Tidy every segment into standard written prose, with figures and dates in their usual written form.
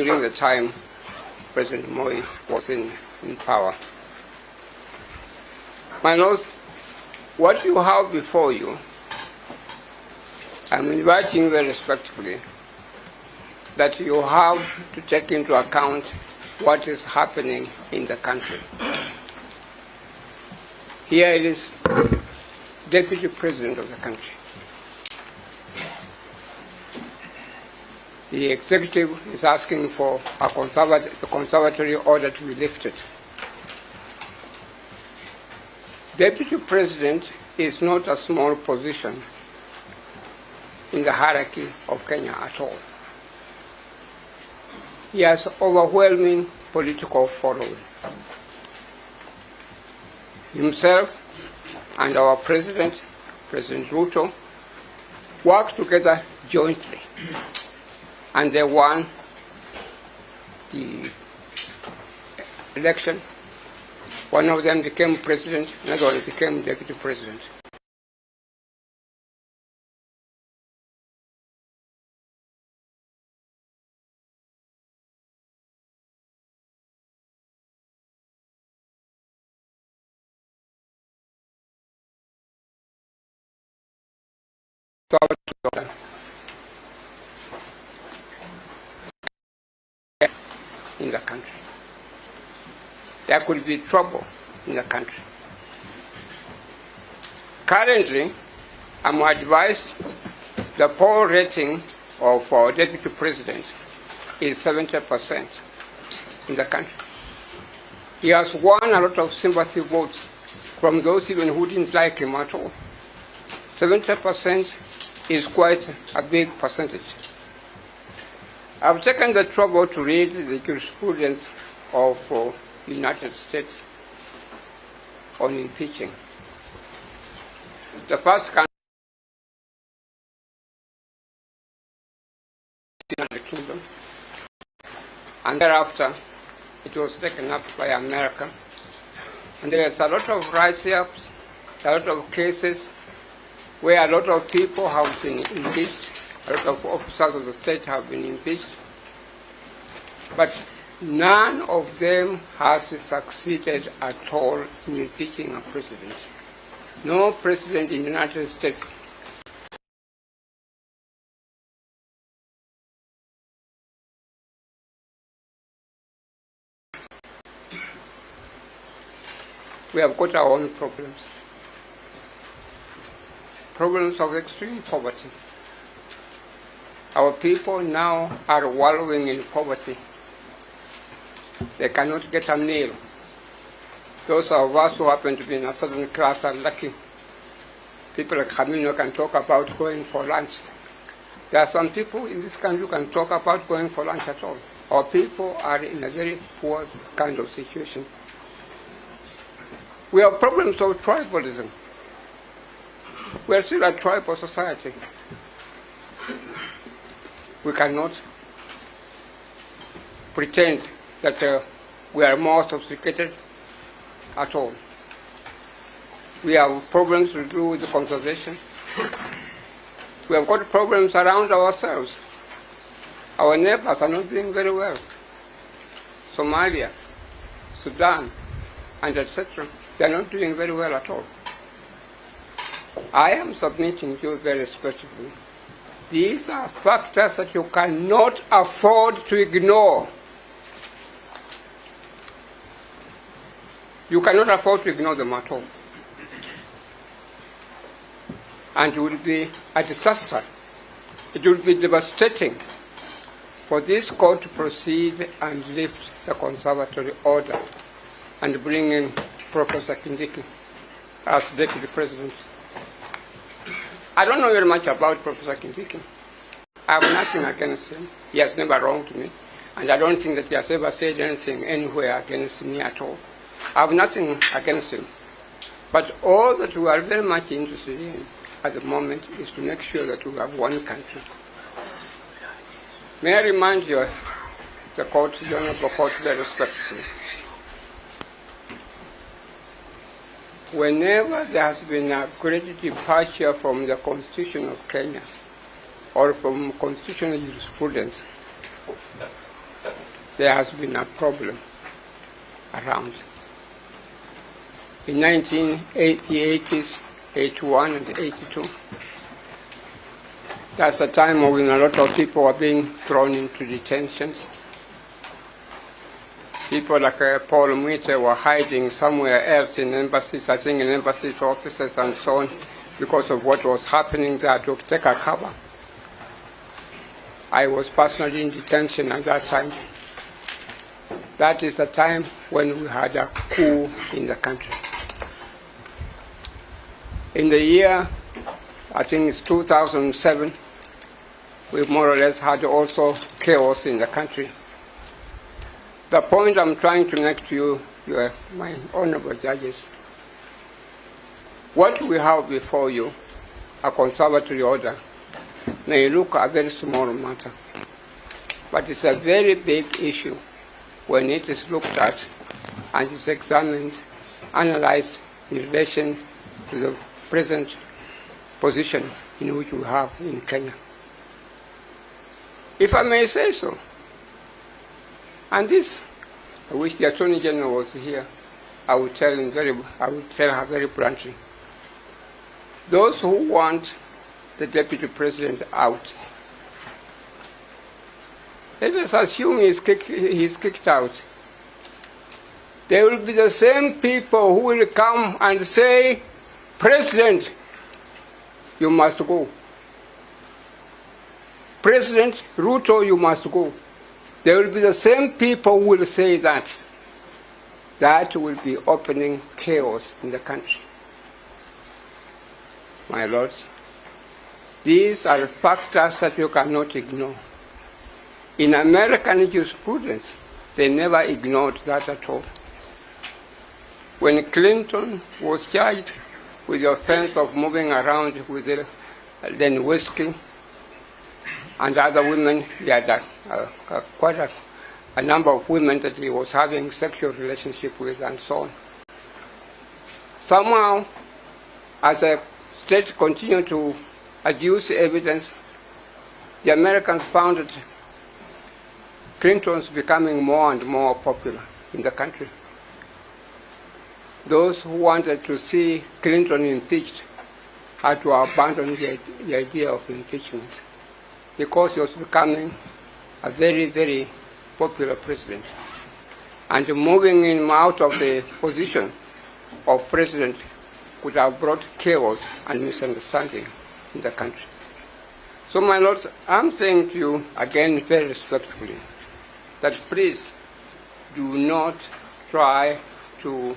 during the time President Moi was in power. My Lords, what you have before you, I'm inviting you very respectfully that you have to take into account what is happening in the country. Here it is, Deputy President of the country. The executive is asking for the conservatory order to be lifted. Deputy President is not a small position in the hierarchy of Kenya at all. He has overwhelming political following. Himself and our President, President Ruto, work together jointly, and they won the election. One of them became president, another one became deputy president. In the country. There could be trouble in the country. Currently, I'm advised the poll rating of our deputy president is 70% in the country. He has won a lot of sympathy votes from those even who didn't like him at all. 70% is quite a big percentage. I've taken the trouble to read the jurisprudence of the United States on impeaching. The first country in the kingdom, and thereafter it was taken up by America. And there is a lot of write-ups, a lot of cases where a lot of people have been impeached, a lot of officers of the state have been impeached, but none of them has succeeded at all in impeaching a president. No president in the United States we have got our own problems. Problems of extreme poverty. Our people now are wallowing in poverty. They cannot get a meal. Those of us who happen to be in a certain class are lucky. People like Camino can talk about going for lunch. There are some people in this country who can talk about going for lunch at all. Our people are in a very poor kind of situation. We have problems of tribalism. We are still a tribal society. We cannot pretend that we are more sophisticated at all. We have problems to do with the conservation. We have got problems around ourselves. Our neighbors are not doing very well. Somalia, Sudan, and etc. They are not doing very well at all. I am submitting to you very respectfully. These are factors that you cannot afford to ignore. You cannot afford to ignore them at all. And it will be a disaster. It will be devastating for this court to proceed and lift the conservatory order and bring in Professor Kindiki as Deputy President. I don't know very much about Professor Kindiki. I have nothing against him. He has never wronged me. And I don't think that he has ever said anything anywhere against me at all. I have nothing against him. But all that we are very much interested in at the moment is to make sure that we have one country. May I remind you, the court, the Honorable Court, very respectfully, whenever there has been a great departure from the Constitution of Kenya or from constitutional jurisprudence, there has been a problem around. In 1980s, 81 and 82, that's a time when a lot of people were being thrown into detentions. People like Paul Mwite were hiding somewhere else in embassies, I think in embassies offices and so on, because of what was happening there to take a cover. I was personally in detention at that time. That is the time when we had a coup in the country. In the year, I think it's 2007, we more or less had also chaos in the country. The point I'm trying to make to you, my honorable judges, what we have before you, a conservatory order, may look a very small matter, but it's a very big issue when it is looked at and is examined, analyzed in relation to the present position in which we have in Kenya. If I may say so, and this, I wish the Attorney General was here, I would tell her very bluntly. Those who want the Deputy President out, let us assume he's kicked out. There will be the same people who will come and say, President, you must go. President Ruto, you must go. There will be the same people who will say that. That will be opening chaos in the country. My lords, these are factors that you cannot ignore. In American jurisprudence, they never ignored that at all. When Clinton was charged with the offense of moving around with Len Whiskey and other women, he had quite a number of women that he was having sexual relationship with and so on. Somehow, as the state continued to adduce evidence, the Americans found that Clinton's becoming more and more popular in the country. Those who wanted to see Clinton impeached had to abandon the idea of impeachment because he was becoming a very, very popular president. And moving him out of the position of president would have brought chaos and misunderstanding in the country. So, my lords, I'm saying to you again very respectfully that please do not try to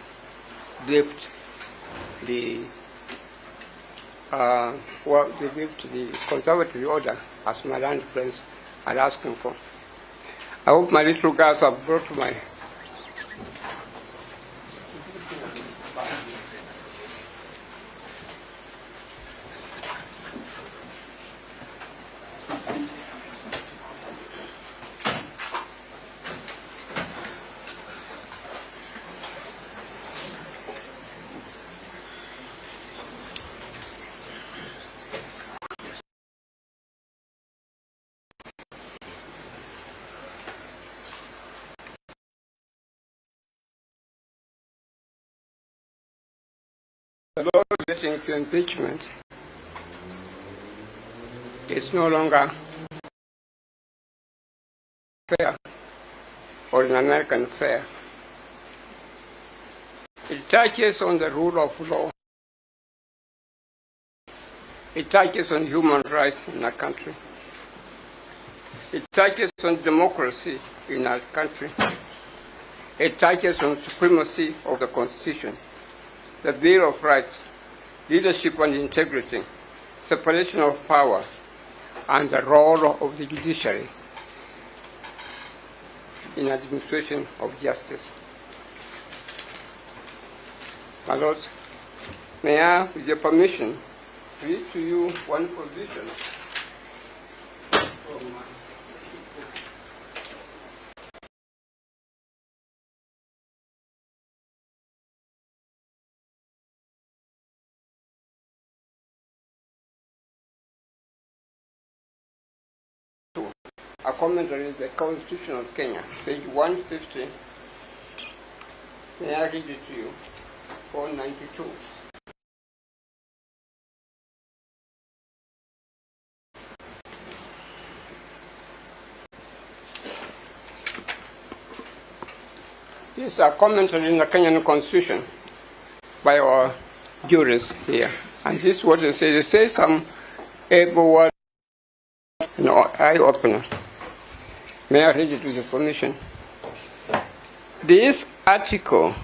lift the conservatory order as my land friends are asking for. I hope my little girls have brought my the law relating to impeachment is no longer fair or an American fair. It touches on the rule of law. It touches on human rights in our country. It touches on democracy in our country. It touches on supremacy of the Constitution, the Bill of Rights, leadership and integrity, separation of power, and the role of the judiciary in administration of justice. My lords, may I, with your permission, read to you one provision from a commentary in the Constitution of Kenya, page 150. May I read it to you? 492. This is a commentary in the Kenyan Constitution by our jurists here. And this is what they say. They say some able word, eye-opener. May I read it with your permission? This article,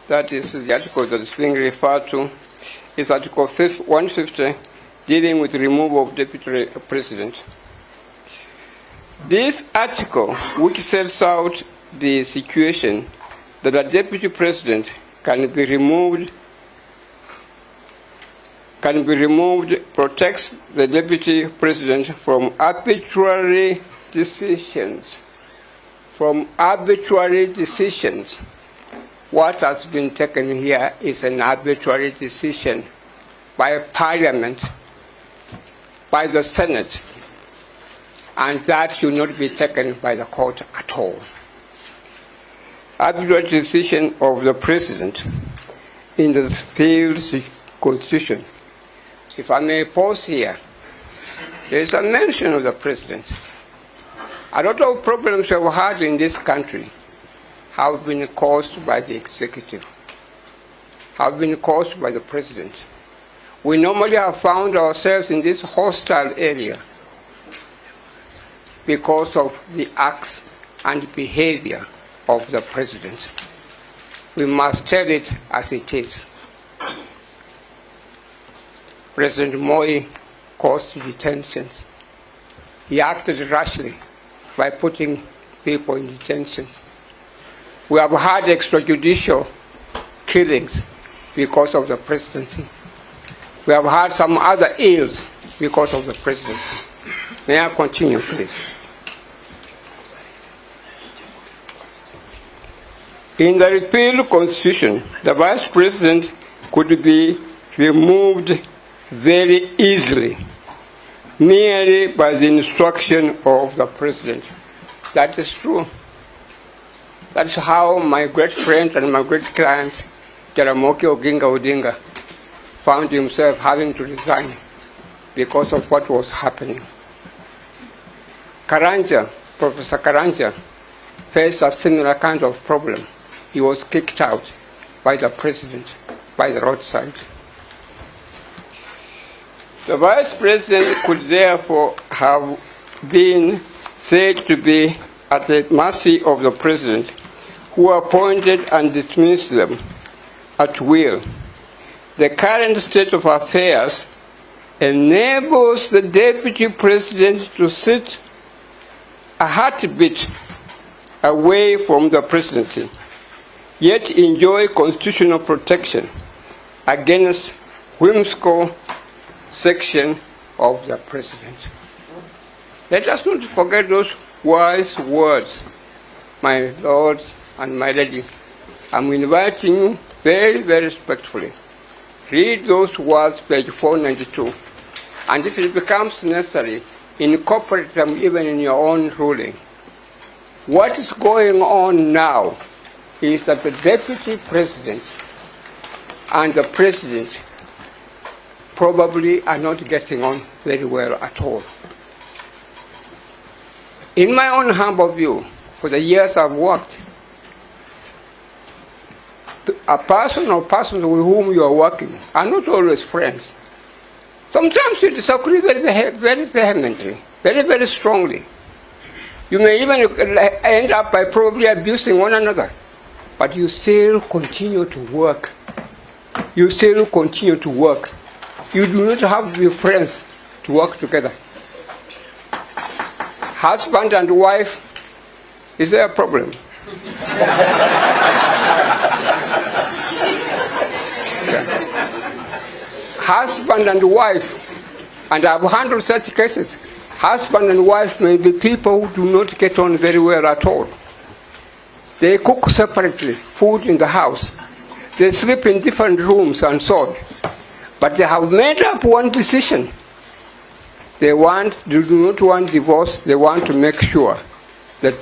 that is the article that is being referred to, is Article 150, dealing with the removal of Deputy President. This article, which sets out the situation that a Deputy President can be removed, protects the Deputy President from arbitrary decisions. What has been taken here is an arbitrary decision by Parliament, by the Senate, and that should not be taken by the court at all. Arbitrary decision of the President in the field Constitution. If I may pause here, there is a mention of the President. A lot of problems we've had in this country have been caused by the executive, have been caused by the President. We normally have found ourselves in this hostile area because of the acts and behavior of the President. We must tell it as it is. President Moi caused detentions. He acted rashly by putting people in detention. We have had extrajudicial killings because of the presidency. We have had some other ills because of the presidency. May I continue, please? In the repealed Constitution, the Vice President could be removed very easily, merely by the instruction of the President. That is true. That's how my great friend and my great client, Jaramogi Odinga, found himself having to resign because of what was happening. Professor Karanja, faced a similar kind of problem. He was kicked out by the President, by the roadside. The Vice President could therefore have been said to be at the mercy of the President, who appointed and dismissed them at will. The current state of affairs enables the Deputy President to sit a heartbeat away from the Presidency, yet enjoy constitutional protection against whimsical section of the President. Let us not forget those wise words, my lords and my lady. I'm inviting you very, very respectfully. Read those words, page 492, and if it becomes necessary, incorporate them even in your own ruling. What is going on now is that the Deputy President and the President probably are not getting on very well at all. In my own humble view, for the years I've worked, a person or persons with whom you are working are not always friends. Sometimes you disagree very, very vehemently, very, very strongly. You may even end up by probably abusing one another, but you still continue to work. You still continue to work. You do not have to be friends to work together. Husband and wife, is there a problem? Husband and wife, and I've handled such cases. Husband and wife may be people who do not get on very well at all. They cook separately, food in the house. They sleep in different rooms and so on. But they have made up one decision. They do not want divorce. They want to make sure that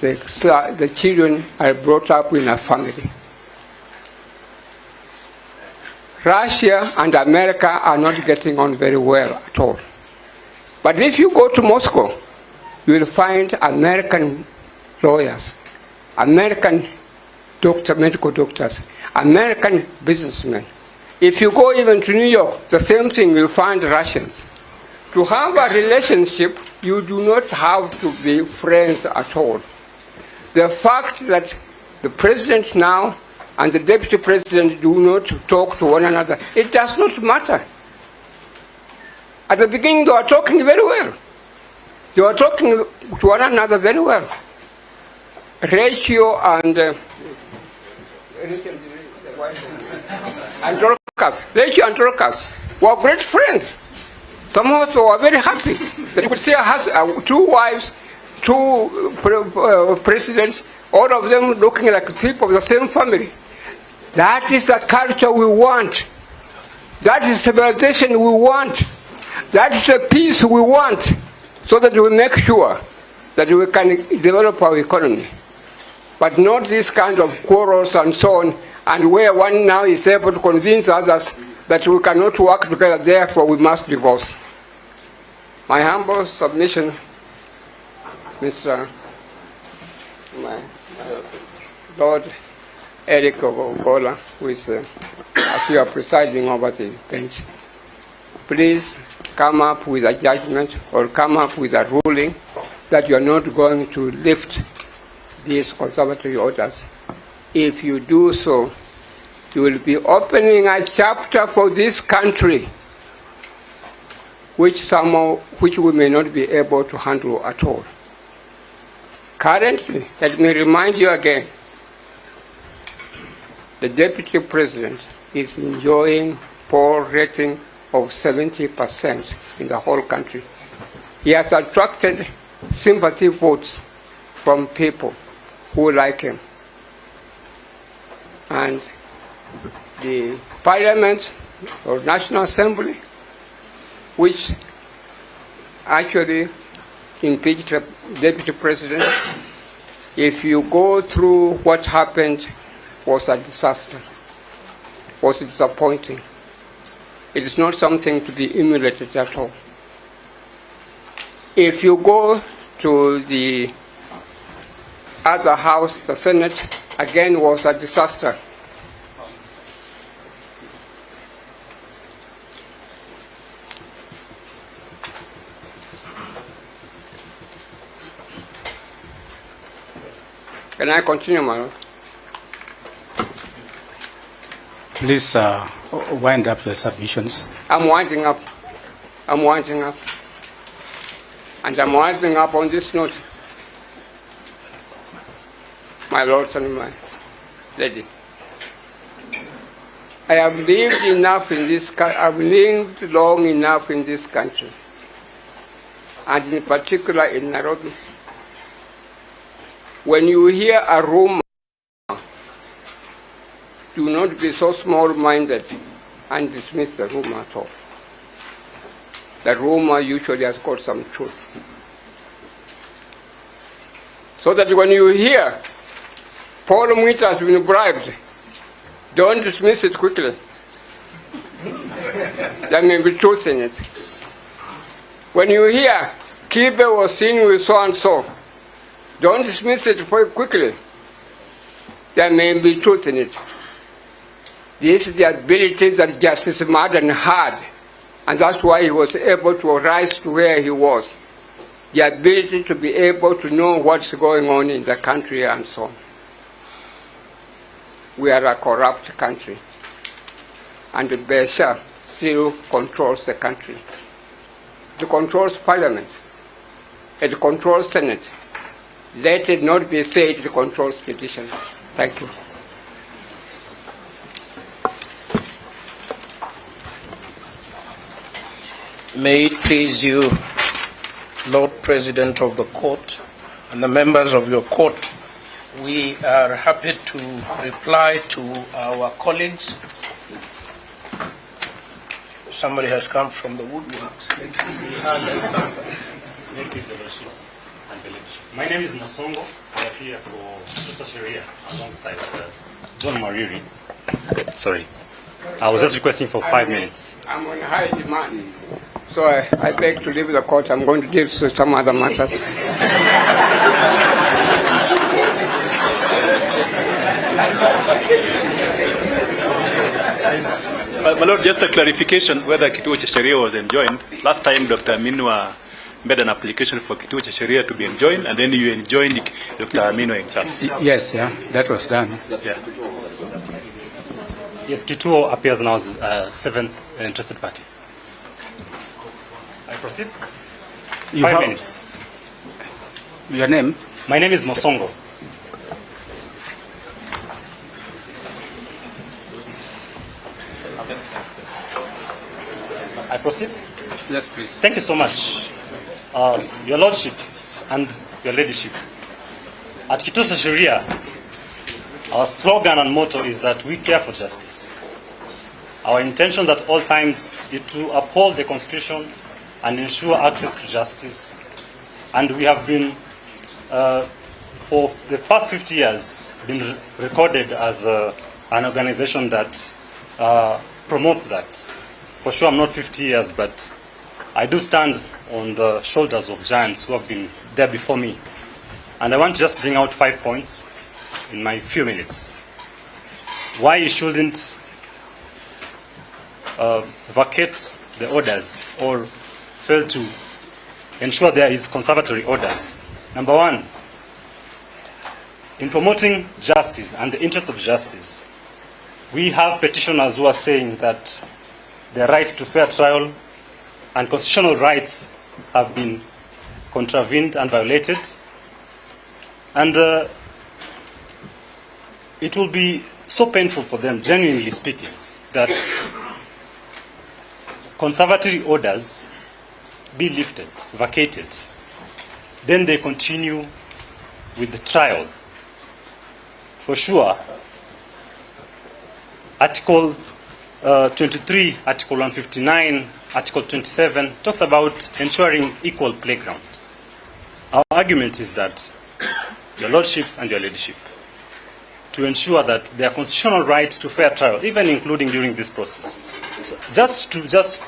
the children are brought up in a family. Russia and America are not getting on very well at all. But if you go to Moscow, you will find American lawyers, American medical doctors, American businessmen. If you go even to New York, the same thing, you'll find Russians. To have a relationship, you do not have to be friends at all. The fact that the president now and the deputy president do not talk to one another, it does not matter. At the beginning, they were talking very well. They were talking to one another very well. Ratio and Rachel and Dorcas were great friends. Some of us were very happy that you could see two wives, two presidents, all of them looking like people of the same family. That is the culture we want. That is civilization we want. That is the peace we want, so that we make sure that we can develop our economy. But not this kind of quarrels and so on, and where one now is able to convince others that we cannot work together, therefore we must divorce. My humble submission, Mr. Lord Eric Ogola, who is, as you are presiding over the bench, please come up with a judgment or come up with a ruling that you are not going to lift these conservatory orders. If you do so, you will be opening a chapter for this country which we may not be able to handle at all. Currently, let me remind you again, the deputy president is enjoying poll rating of 70% in the whole country. He has attracted sympathy votes from people who like him. And the Parliament or National Assembly, which actually impeached the deputy president, if you go through what happened, was a disaster, was disappointing. It is not something to be emulated at all. If you go to the other house, the Senate, again was a disaster. Can I continue, my Lord? Please wind up the submissions. I'm winding up. I'm winding up. And I'm winding up on this note. My lords and my lady, I have lived enough in this country. I've lived long enough in this country, and in particular in Nairobi. When you hear a rumor, do not be so small-minded and dismiss the rumor at all. The rumor usually has got some truth. So that when you hear Paul Mwita has been bribed, don't dismiss it quickly. There may be truth in it. When you hear Kibe was seen with so-and-so, don't dismiss it quickly. There may be truth in it. This is the ability that Justice Martin had, and that's why he was able to rise to where he was. The ability to be able to know what's going on in the country and so on. We are a corrupt country, and Besha still controls the country. It controls Parliament. It controls Senate. Let it not be said it controls petition. Thank you. May it please you, Lord President of the Court, and the members of your court, we are happy to reply to our colleagues. somebody has come from the woodworks. My name is Nosongo. I am here for Sharia alongside John Mariri. Sorry. I was just requesting for 5 minutes. I'm on high demand, so I beg to leave the court. I'm going to deal with some other matters. My Lord, just a clarification whether Kituo cha Sheria was enjoined. Last time Dr. Aminwa made an application for Kituo cha Sheria to be enjoined, and then you enjoined Dr. Amino himself. Yes, yeah, that was done. Yeah. Yes, Kituo appears now as seventh interested party. I proceed? You 5 have- minutes. Your name? My name is Mosongo. I proceed? Yes, please. Thank you so much. Your Lordship and your Ladyship. At Kituo cha Sheria, our slogan and motto is that we care for justice. Our intentions at all times is to uphold the Constitution and ensure access to justice. And we have been, for the past 50 years, been recorded as an organization that promotes that. For sure, I'm not 50 years, but I do stand on the shoulders of giants who have been there before me. And I want to just bring out 5 points in my few minutes. Why you shouldn't vacate the orders or fail to ensure there is conservatory orders. Number one, in promoting justice and the interest of justice, we have petitioners who are saying that the right to fair trial and constitutional rights have been contravened and violated. And it will be so painful for them, genuinely speaking, that conservatory orders be lifted, vacated. Then they continue with the trial. For sure, Article 23, Article 159, Article 27 talks about ensuring equal playground. Our argument is that your Lordships and your Ladyship, to ensure that their constitutional right to fair trial, even including during this process, so just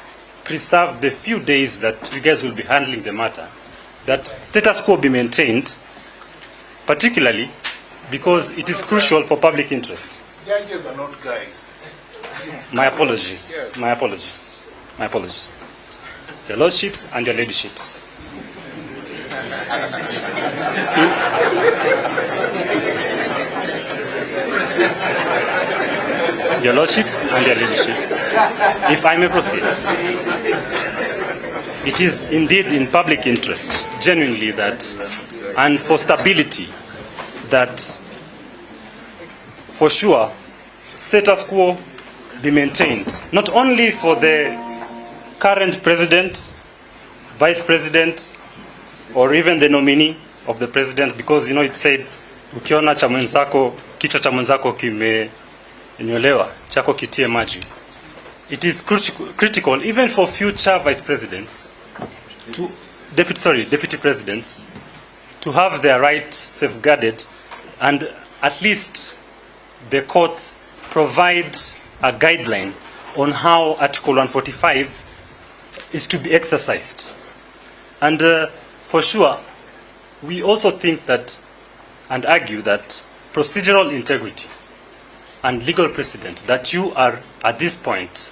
preserve the few days that you guys will be handling the matter, that status quo be maintained, particularly because it is crucial for public interest. Judges are not guys. My apologies. My apologies. My apologies. Your Lordships and your Ladyships. Your Lordships and your Ladyships. If I may proceed. It is indeed in public interest, genuinely, that, and for stability, that for sure status quo be maintained, not only for the current president, vice president, or even the nominee of the president, because you know it said ukiona cha mwenzako, kichwa cha mwenzako kimenyolewa, chako kitie maji. It is critical even for future vice presidents, to deputy presidents, to have their rights safeguarded, and at least the courts provide a guideline on how Article 145 is to be exercised. And for sure, we also think that and argue that procedural integrity and legal precedent that you are at this point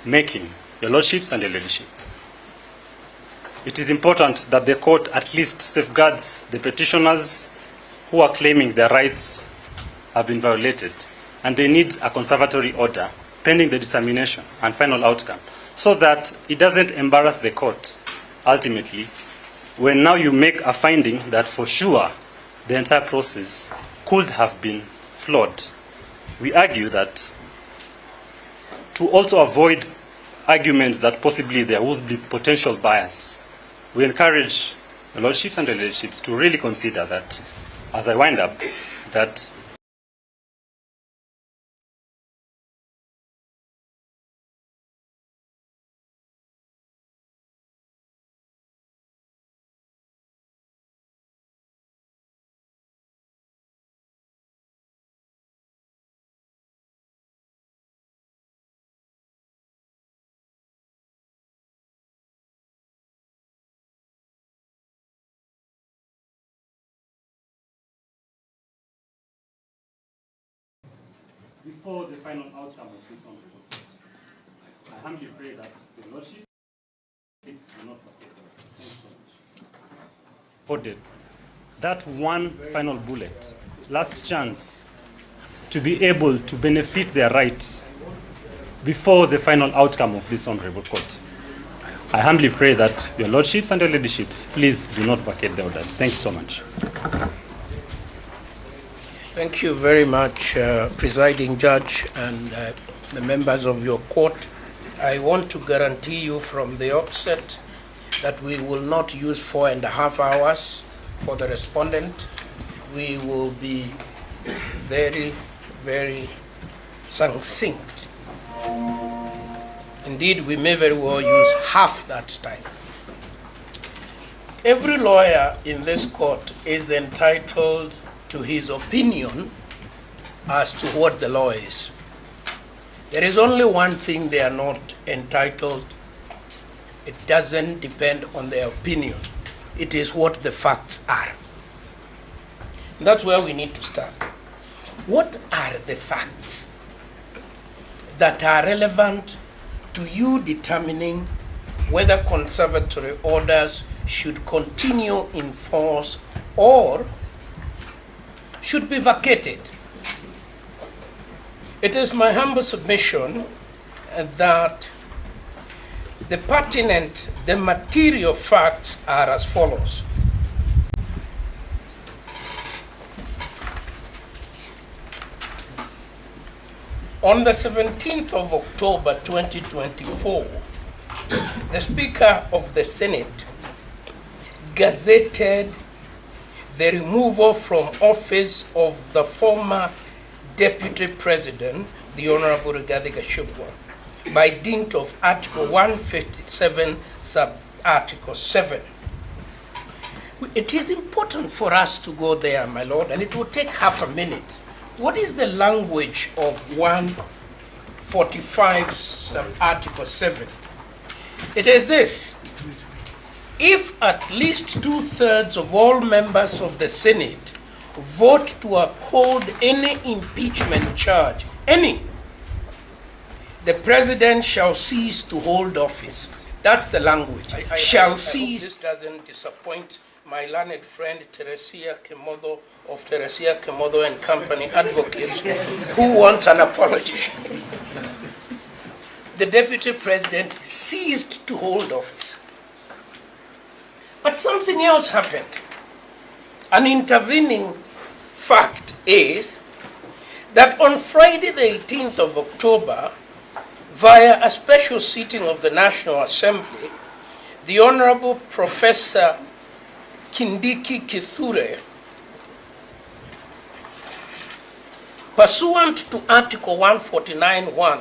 making, your Lordships and your Ladyship, it is important that the court at least safeguards the petitioners who are claiming their rights have been violated, and they need a conservatory order pending the determination and final outcome, so that it doesn't embarrass the court ultimately when now you make a finding that for sure the entire process could have been flawed. We argue that to also avoid arguments that possibly there would be potential bias, we encourage the Lordships and the Ladyships to really consider that, as I wind up, that before the final outcome of this honorable court. I humbly pray that the Lordship please do not forget. Thank you so much. Ordered that one final bullet, last chance to be able to benefit their right before the final outcome of this honorable court. I humbly pray that your Lordships and your Ladyships please do not vacate the orders. Thank you so much. Thank you very much, Presiding Judge and the members of your court. I want to guarantee you from the outset that we will not use 4.5 hours for the respondent. We will be very, very succinct. Indeed, we may very well use half that time. Every lawyer in this court is entitled to his opinion as to what the law is. There is only one thing they are not entitled. It doesn't depend on their opinion. It is what the facts are. And that's where we need to start. What are the facts that are relevant to you determining whether conservatory orders should continue in force or should be vacated? It is my humble submission that the pertinent, the material facts are as follows. On the 17th of October 2024, the Speaker of the Senate gazetted the removal from office of the former Deputy President, the Honorable Rigathi Gachagua, by dint of Article 157, sub-Article 7. It is important for us to go there, my Lord, and it will take half a minute. What is the language of 145, sub-Article 7? It is this: if at least 2/3 of all members of the Senate vote to uphold any impeachment charge, any, the President shall cease to hold office. That's the language. Shall cease. This doesn't disappoint my learned friend Teresia Kemodo of Teresia Kemodo and Company Advocates, who wants an apology. The Deputy President ceased to hold office. But something else happened. An intervening fact is that on Friday the 18th of October, via a special sitting of the National Assembly, the Honorable Professor Kindiki Kithure, pursuant to Article 149(1),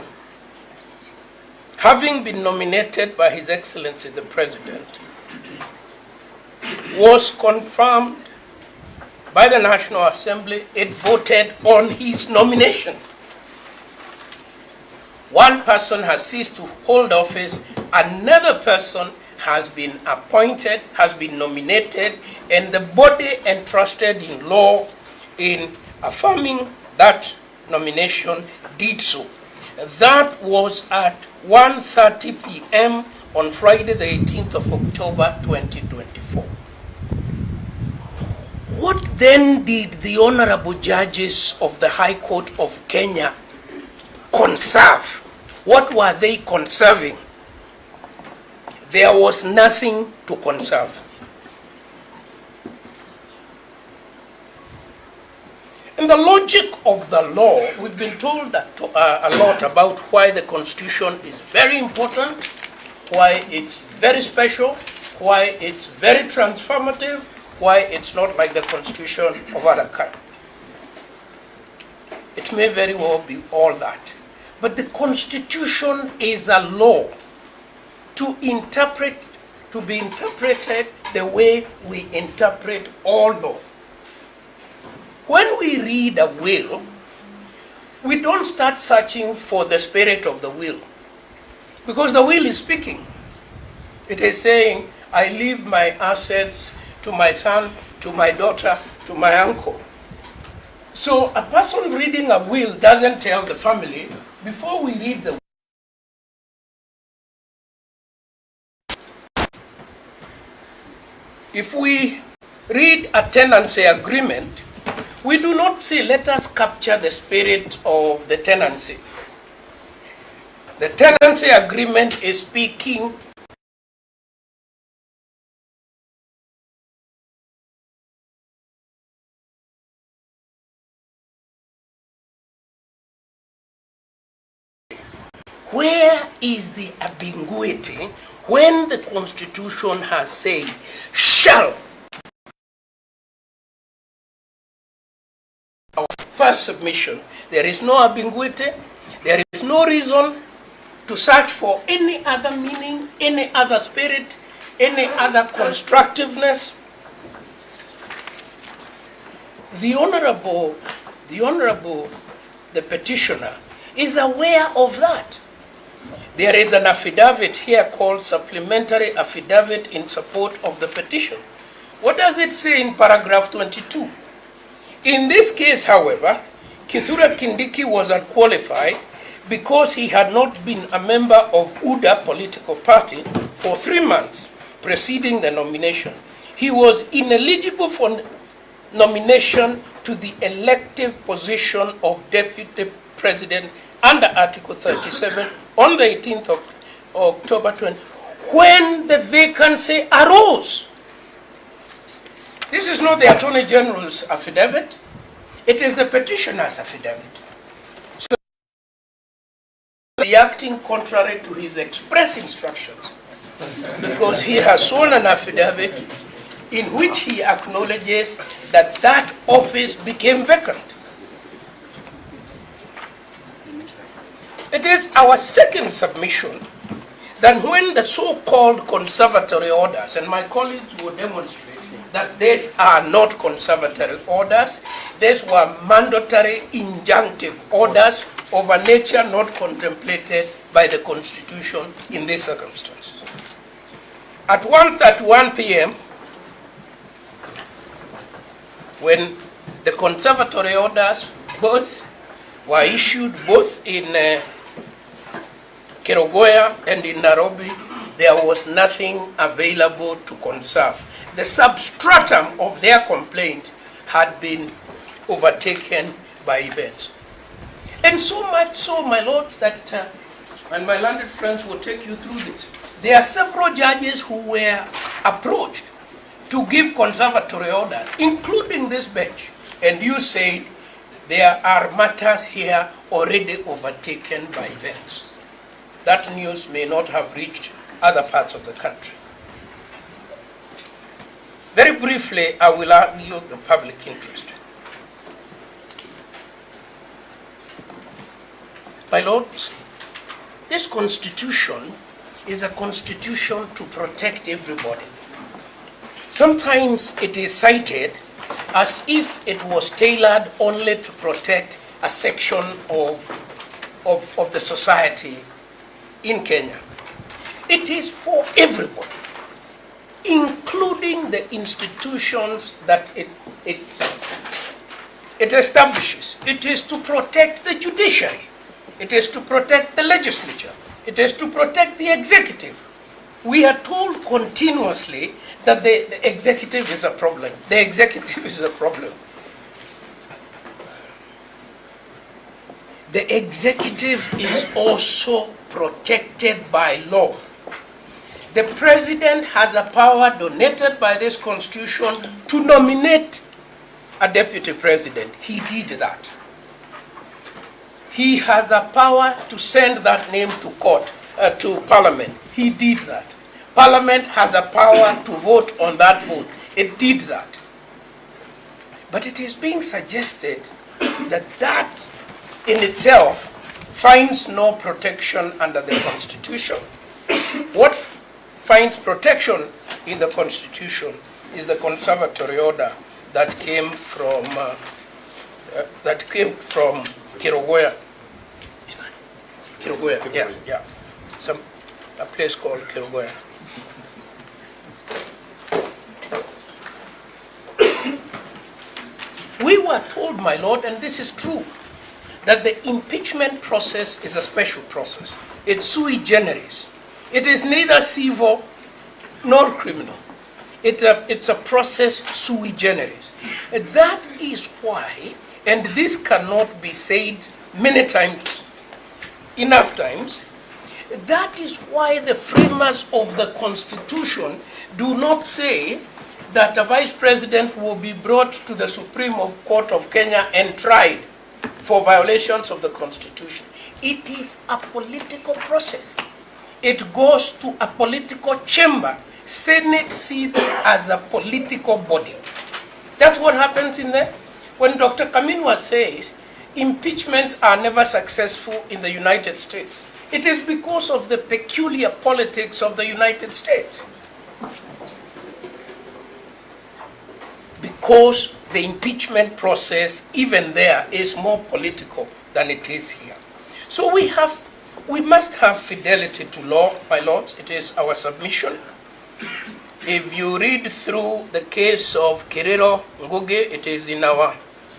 having been nominated by His Excellency the President, was confirmed by the National Assembly. It voted on his nomination. One person has ceased to hold office, another person has been appointed, has been nominated, and the body entrusted in law in affirming that nomination did so. That was at 1:30 p.m. on Friday the 18th of October 2024. What then did the honorable judges of the High Court of Kenya conserve? What were they conserving? There was nothing to conserve. In the logic of the law, we've been told that, a lot about why the Constitution is very important, why it's very special, why it's very transformative, why it's not like the Constitution of other countries. It may very well be all that. But the Constitution is a law to be interpreted the way we interpret all law. When we read a will, we don't start searching for the spirit of the will, because the will is speaking. It is saying, I leave my assets to my son, to my daughter, to my uncle. So a person reading a will doesn't tell the family, before we read the will, if we read a tenancy agreement, we do not say, let us capture the spirit of the tenancy. The tenancy agreement is speaking where is the ambiguity when the Constitution has said, shall. Our first submission, there is no ambiguity, there is no reason to search for any other meaning, any other spirit, any other constructiveness. The petitioner is aware of that. There is an affidavit here called supplementary affidavit in support of the petition. What does it say in paragraph 22? In this case, however, Kithure Kindiki was unqualified because he had not been a member of UDA political party for 3 months preceding the nomination. He was ineligible for nomination to the elective position of deputy president under Article 37 on the 18th of October 20, when the vacancy arose. This is not the Attorney General's affidavit, it is the petitioner's affidavit. So, reacting contrary to his express instructions, because he has sworn an affidavit in which he acknowledges that that office became vacant. It is our second submission that when the so-called conservatory orders, and my colleagues will demonstrate that these are not conservatory orders, these were mandatory injunctive orders of a nature not contemplated by the Constitution in this circumstance. At 1:31 p.m., when the conservatory orders both were issued, both in Kerugoya and in Nairobi, there was nothing available to conserve. The substratum of their complaint had been overtaken by events. And so much so, my lords, that, and my learned friends will take you through this, there are several judges who were approached to give conservatory orders, including this bench, and you said there are matters here already overtaken by events. That news may not have reached other parts of the country. Very briefly, I will argue the public interest. My lords, this constitution is a constitution to protect everybody. Sometimes it is cited as if it was tailored only to protect a section of the society in Kenya. It is for everybody, including the institutions that it establishes. It is to protect the judiciary. It is to protect the legislature. It is to protect the executive. We are told continuously that the executive is a problem. The executive is a problem. The executive is also protected by law. The president has a power donated by this constitution to nominate a deputy president. He did that. He has a power to send that name to court, to parliament. He did that. Parliament has a power to vote on that vote. It did that. But it is being suggested that that in itself finds no protection under the Constitution. What finds protection in the Constitution is the conservatory order that came from Kerugoya. Kerugoya, yeah. A place called Kerugoya. We were told, my lord, and this is true, that the impeachment process is a special process. It's sui generis. It is neither civil nor criminal. It's a process sui generis. That is why, and this cannot be said many times, enough times, that is why the framers of the Constitution do not say that a vice president will be brought to the Supreme Court of Kenya and tried for violations of the Constitution. It is a political process. It goes to a political chamber. Senate sits as a political body. That's what happens in there. When Dr. Kaminwa says impeachments are never successful in the United States, it is because of the peculiar politics of the United States. Because the impeachment process, even there, is more political than it is here. So we must have fidelity to law, my lords. It is our submission. If you read through the case of Kiriro Ngugi, it is in our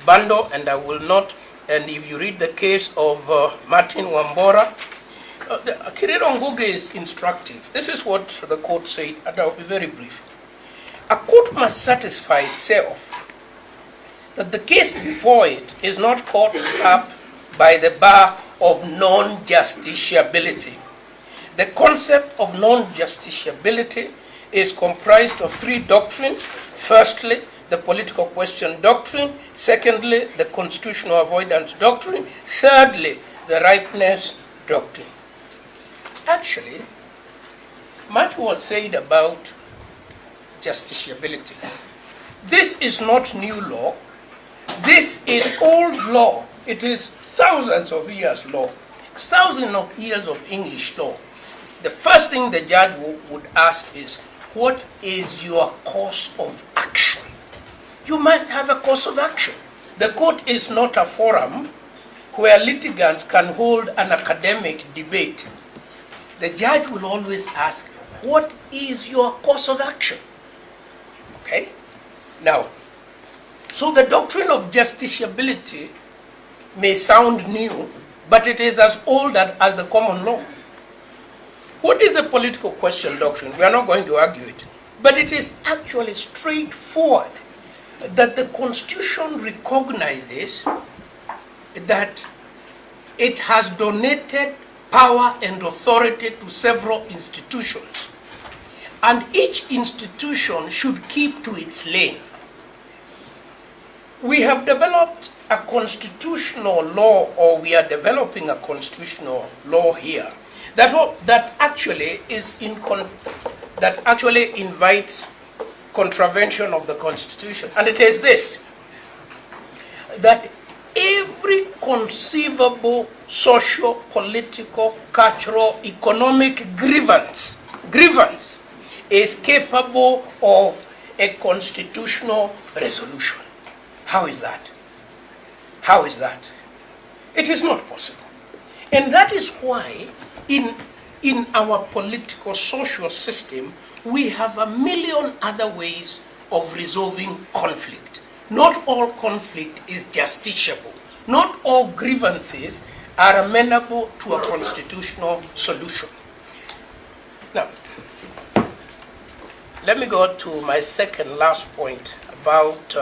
bundle, and I will not. And if you read the case of Martin Wambora, Kiriro Ngugi is instructive. This is what the court said, and I'll be very brief. A court must satisfy itself that the case before it is not caught up by the bar of non-justiciability. The concept of non-justiciability is comprised of three doctrines. Firstly, the political question doctrine. Secondly, the constitutional avoidance doctrine. Thirdly, the ripeness doctrine. Actually, much was said about justiciability. This is not new law. This is old law. It is thousands of years law. It's thousands of years of English law. The first thing the judge would ask is, what is your course of action? You must have a course of action. The court is not a forum where litigants can hold an academic debate. The judge will always ask, what is your course of action? Okay? Now, so the doctrine of justiciability may sound new, but it is as old as the common law. What is the political question doctrine? We are not going to argue it. But it is actually straightforward that the Constitution recognizes that it has donated power and authority to several institutions. And each institution should keep to its lane. We have developed a constitutional law, or we are developing a constitutional law here that actually invites contravention of the Constitution. And it is this, that every conceivable social, political, cultural, economic grievance is capable of a constitutional resolution. How is that? How is that? It is not possible. And that is why in our political social system, we have a million other ways of resolving conflict. Not all conflict is justiciable. Not all grievances are amenable to a constitutional solution. Now, let me go to my second last point about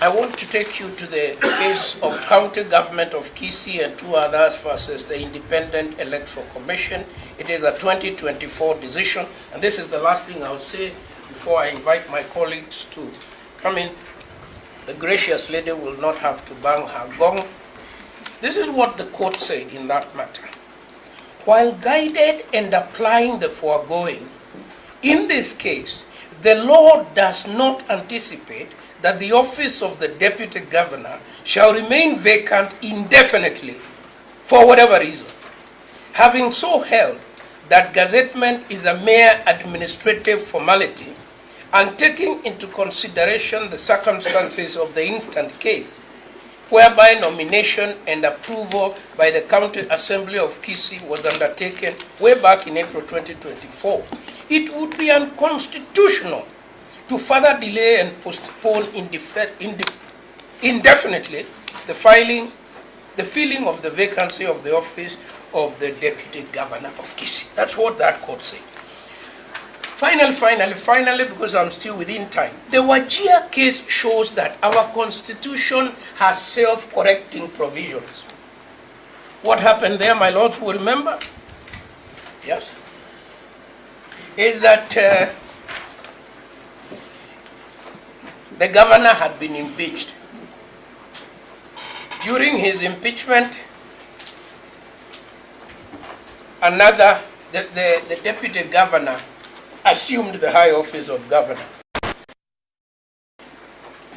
I want to take you to the case of County Government of Kisii and two others versus the Independent Electoral Commission. It is a 2024 decision, and this is the last thing I'll say before I invite my colleagues to come in. The gracious lady will not have to bang her gong. This is what the court said in that matter. While guided and applying the foregoing, in this case, the law does not anticipate that the office of the deputy governor shall remain vacant indefinitely for whatever reason. Having so held that gazettement is a mere administrative formality, and taking into consideration the circumstances of the instant case, whereby nomination and approval by the County Assembly of Kisii was undertaken way back in April 2024, it would be unconstitutional to further delay and postpone indefinitely the filling of the vacancy of the office of the Deputy Governor of Kisii. That's what that court said. Finally, because I'm still within time, the Wajir case shows that our constitution has self-correcting provisions. What happened there, my lords will remember, yes, is that the governor had been impeached. During his impeachment, the deputy governor assumed the high office of governor.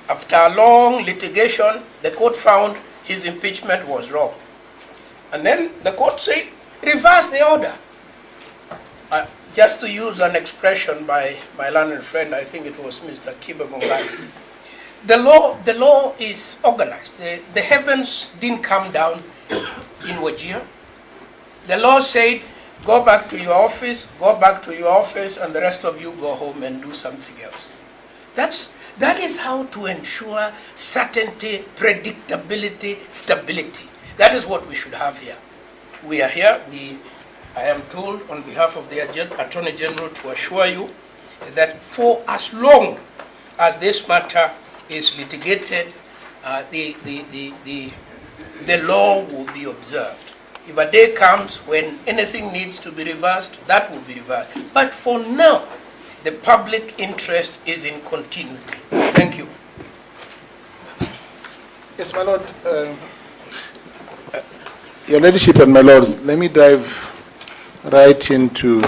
After a long litigation, the court found his impeachment was wrong. And then the court said, reverse the order. Just to use an expression by my learned friend, I think it was Mr. Kiba Mungai, the law is organized. The heavens didn't come down in Wajir. The law said, go back to your office, and the rest of you go home and do something else. That is how to ensure certainty, predictability, stability. That is what we should have here. We are here. I am told on behalf of the Attorney General to assure you that for as long as this matter is litigated, the law will be observed. If a day comes when anything needs to be reversed, that will be reversed. But for now, the public interest is in continuity. Thank you. Yes, my lord. Your Ladyship and my lords, let me dive right into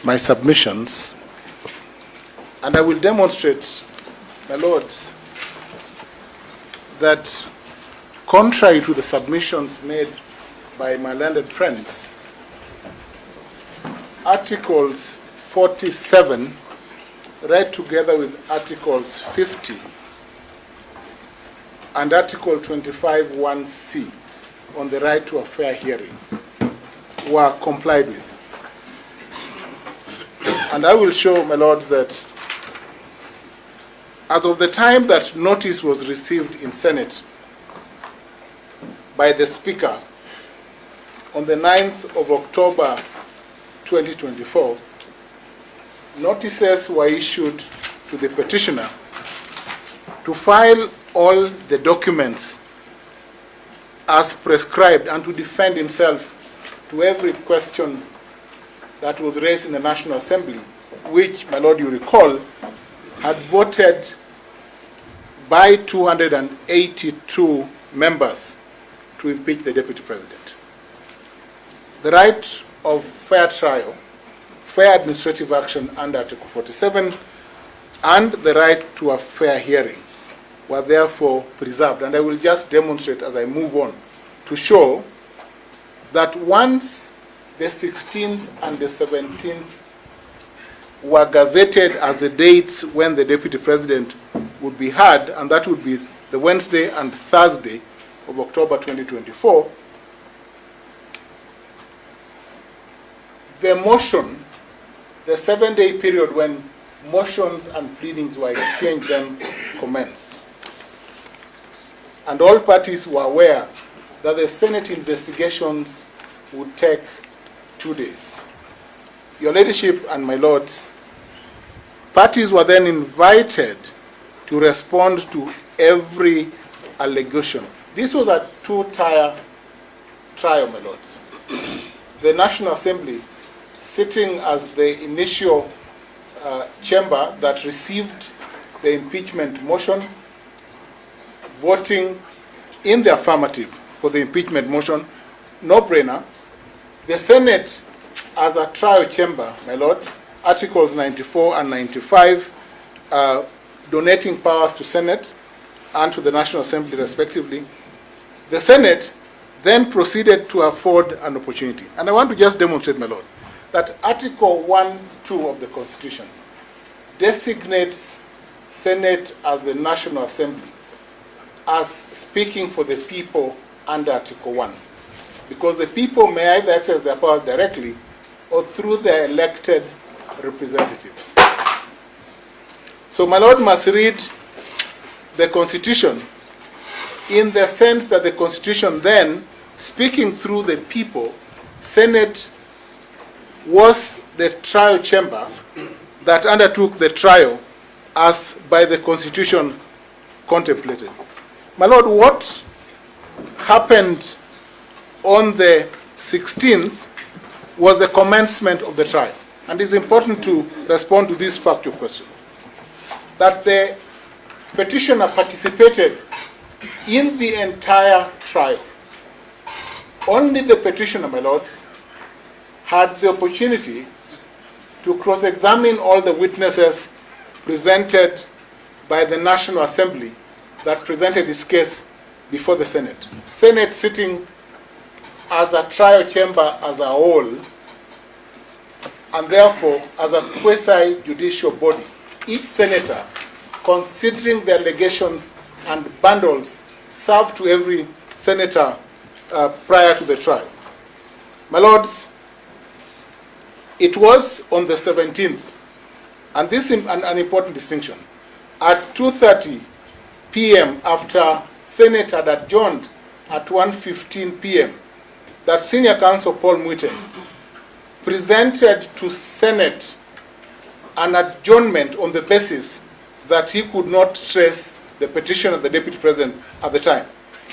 my submissions, and I will demonstrate, my lords, that contrary to the submissions made by my learned friends, Articles 47, read together with Articles 50 and Article 25(1)(c) on the right to a fair hearing, were complied with. And I will show, my lords, that as of the time that notice was received in Senate by the Speaker on the 9th of October 2024, notices were issued to the petitioner to file all the documents as prescribed and to defend himself to every question that was raised in the National Assembly, which, my lord, you recall, had voted by 282 members to impeach the Deputy President. The right of fair trial, fair administrative action under Article 47, and the right to a fair hearing were therefore preserved. And I will just demonstrate as I move on to show that once the 16th and the 17th were gazetted as the dates when the Deputy President would be heard, and that would be the Wednesday and Thursday of October 2024, the motion, the 7-day period when motions and pleadings were exchanged, then commenced. And all parties were aware that the Senate investigations would take 2 days. Your Ladyship and my lords, parties were then invited to respond to every allegation. This was a two-tier trial, my lords. The National Assembly, sitting as the initial chamber that received the impeachment motion, voting in the affirmative for the impeachment motion, no-brainer. The Senate, as a trial chamber, my lord, Articles 94 and 95, donating powers to Senate and to the National Assembly, respectively. The Senate then proceeded to afford an opportunity. And I want to just demonstrate, my lord, that Article 1(2) of the Constitution designates Senate as the National Assembly as speaking for the people under Article 1. Because the people may either exercise their powers directly or through their elected representatives. So my Lord must read the Constitution in the sense that the Constitution then, speaking through the people, Senate was the trial chamber that undertook the trial as by the Constitution contemplated. My Lord, what happened on the 16th was the commencement of the trial. And it's important to respond to this factual question. That the petitioner participated in the entire trial. Only the petitioner, my lords, had the opportunity to cross-examine all the witnesses presented by the National Assembly that presented his case before the Senate. Senate sitting as a trial chamber as a whole, and therefore as a quasi-judicial body. Each senator, considering the allegations and bundles served to every senator prior to the trial. My lords, it was on the 17th, and this is an important distinction. At 2:30 p.m., after Senate had adjourned at 1:15 p.m., that Senior Counsel Paul Mwite presented to Senate an adjournment on the basis that he could not trace the petition of the Deputy President at the time.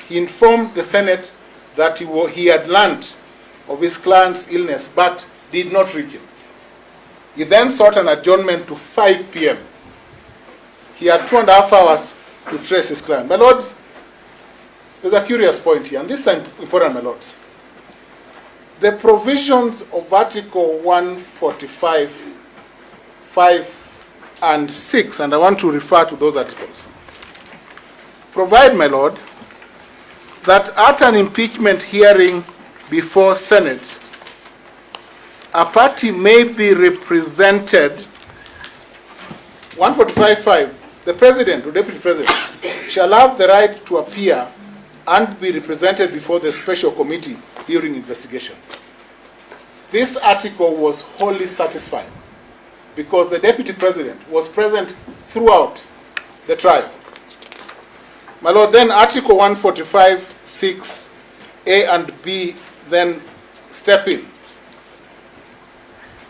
He informed the Senate that he had learned of his client's illness but did not reach him. He then sought an adjournment to 5 p.m. He had 2.5 hours to trace his client. My lords, there's a curious point here, and this is important, my lords. The provisions of Article 145, 5 and 6, and I want to refer to those articles, provide, my lord, that at an impeachment hearing before Senate, a party may be represented, 145.5, the President or Deputy President shall have the right to appear and be represented before the special committee during investigations. This article was wholly satisfied because the Deputy President was present throughout the trial. My lord, then Article 145, 6, A and B then step in.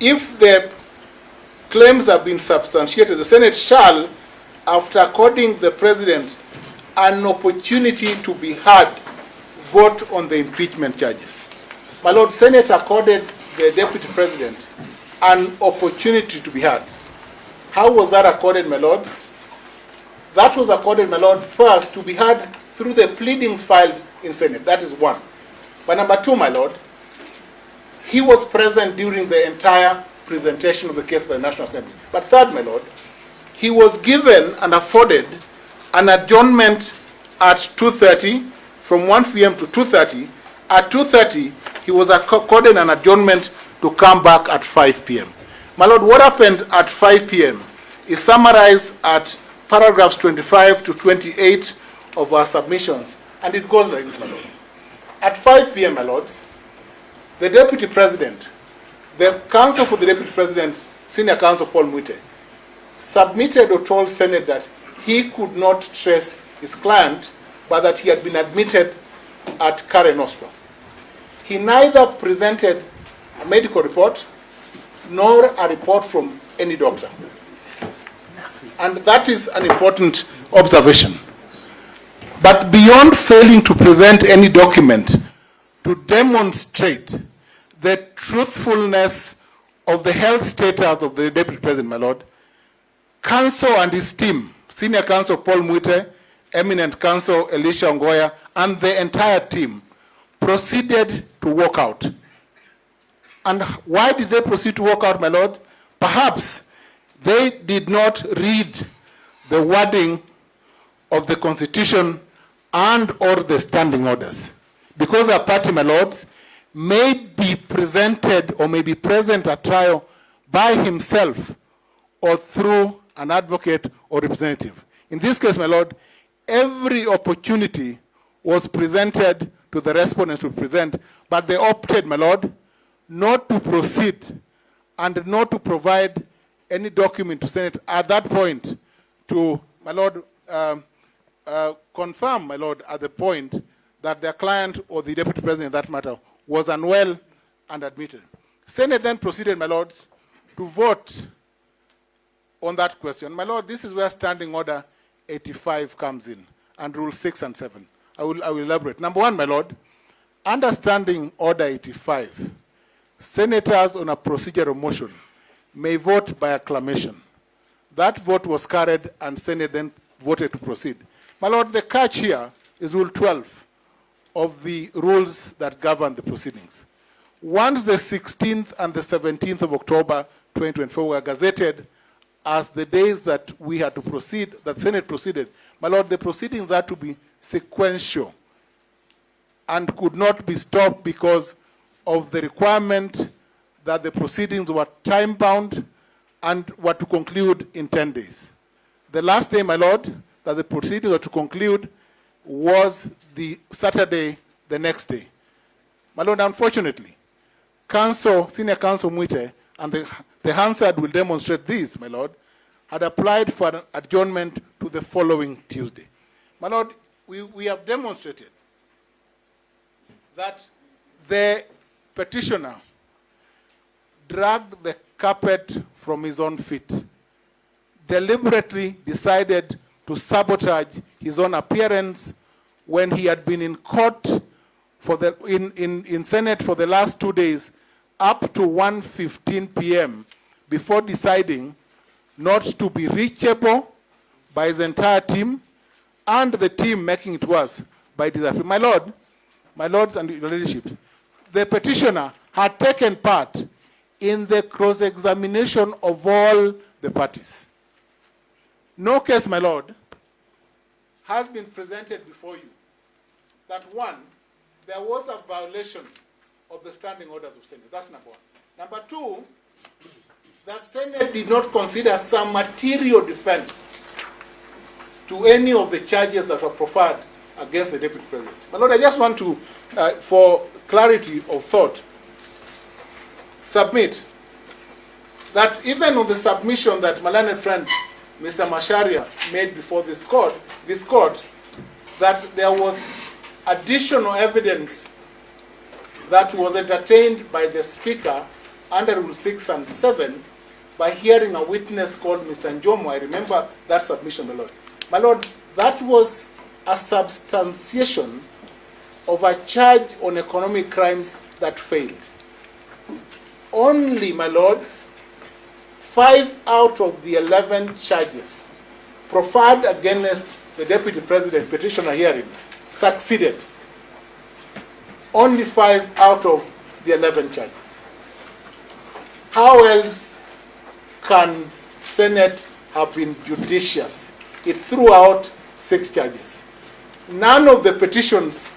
If the claims have been substantiated, the Senate shall, after according the President an opportunity to be heard, vote on the impeachment charges. My lord, Senate accorded the Deputy President an opportunity to be heard. How was that accorded, my lords? That was accorded, my lord, first to be heard through the pleadings filed in Senate. That is one. But number two, my lord, he was present during the entire presentation of the case by the National Assembly. But third, my lord, he was given and afforded an adjournment at 2:30, from 1 p.m. to 2:30. At 2:30, he was accorded an adjournment to come back at 5 p.m. My lord, what happened at 5 p.m. is summarized at paragraphs 25 to 28 of our submissions, and it goes like this, my lord. At 5 p.m., my lords, the Deputy President, the counsel for the Deputy President, Senior Counsel Paul Mwite, submitted or told Senate that he could not trace his client, but that he had been admitted at Care Nostrum. He neither presented a medical report nor a report from any doctor. And that is an important observation. But beyond failing to present any document to demonstrate the truthfulness of the health status of the Deputy President, my lord, counsel and his team, Senior Counsel Paul Mwite, Eminent Counsel Elisha Ongoya, and the entire team proceeded to walk out. And why did they proceed to walk out, my lord? Perhaps they did not read the wording of the Constitution and or the standing orders. Because a party, my lords, may be presented or may be present at trial by himself or through an advocate or representative. In this case, my lord, every opportunity was presented to the respondents to present, but they opted, my lord, not to proceed and not to provide any document to Senate at that point to, my Lord, confirm, my Lord, at the point that their client or the Deputy President in that matter was unwell and admitted. Senate then proceeded, my Lords, to vote on that question. My Lord, this is where Standing Order 85 comes in, and Rule 6 and 7. I will elaborate. Number one, my Lord, under Standing Order 85, senators on a procedural motion may vote by acclamation. That vote was carried, and Senate then voted to proceed. My Lord, the catch here is Rule 12 of the rules that govern the proceedings. Once the 16th and the 17th of October 2024 were gazetted as the days that we had to proceed, that Senate proceeded, my Lord, the proceedings had to be sequential and could not be stopped because of the requirement that the proceedings were time-bound and were to conclude in 10 days. The last day, my Lord, that the proceedings were to conclude was the Saturday, the next day. My Lord, unfortunately, Senior Counsel Mwite, and the Hansard will demonstrate this, my Lord, had applied for an adjournment to the following Tuesday. My Lord, we have demonstrated that the petitioner dragged the carpet from his own feet, deliberately decided to sabotage his own appearance when he had been in court in Senate for the last 2 days up to 1:15 p.m. before deciding not to be reachable by his entire team and the team making it worse by disappearing. My Lord, my Lords and your leadership, the petitioner had taken part in the cross-examination of all the parties. No case, my Lord, has been presented before you that, one, there was a violation of the standing orders of Senate. That's number one. Number two, that Senate did not consider some material defense to any of the charges that were proffered against the Deputy President. My Lord, I just want to, for clarity of thought, submit that even on the submission that my learned friend, Mr. Masharia, made before this court, that there was additional evidence that was entertained by the Speaker under Rule 6 and 7 by hearing a witness called Mr. Njomo. I remember that submission, my Lord. My Lord, that was a substantiation of a charge on economic crimes that failed. Only, my Lords, 5 out of the 11 charges proffered against the Deputy President petitioner hearing succeeded. Only 5 out of the 11 charges. How else can Senate have been judicious? It threw out 6 charges. None of the petitions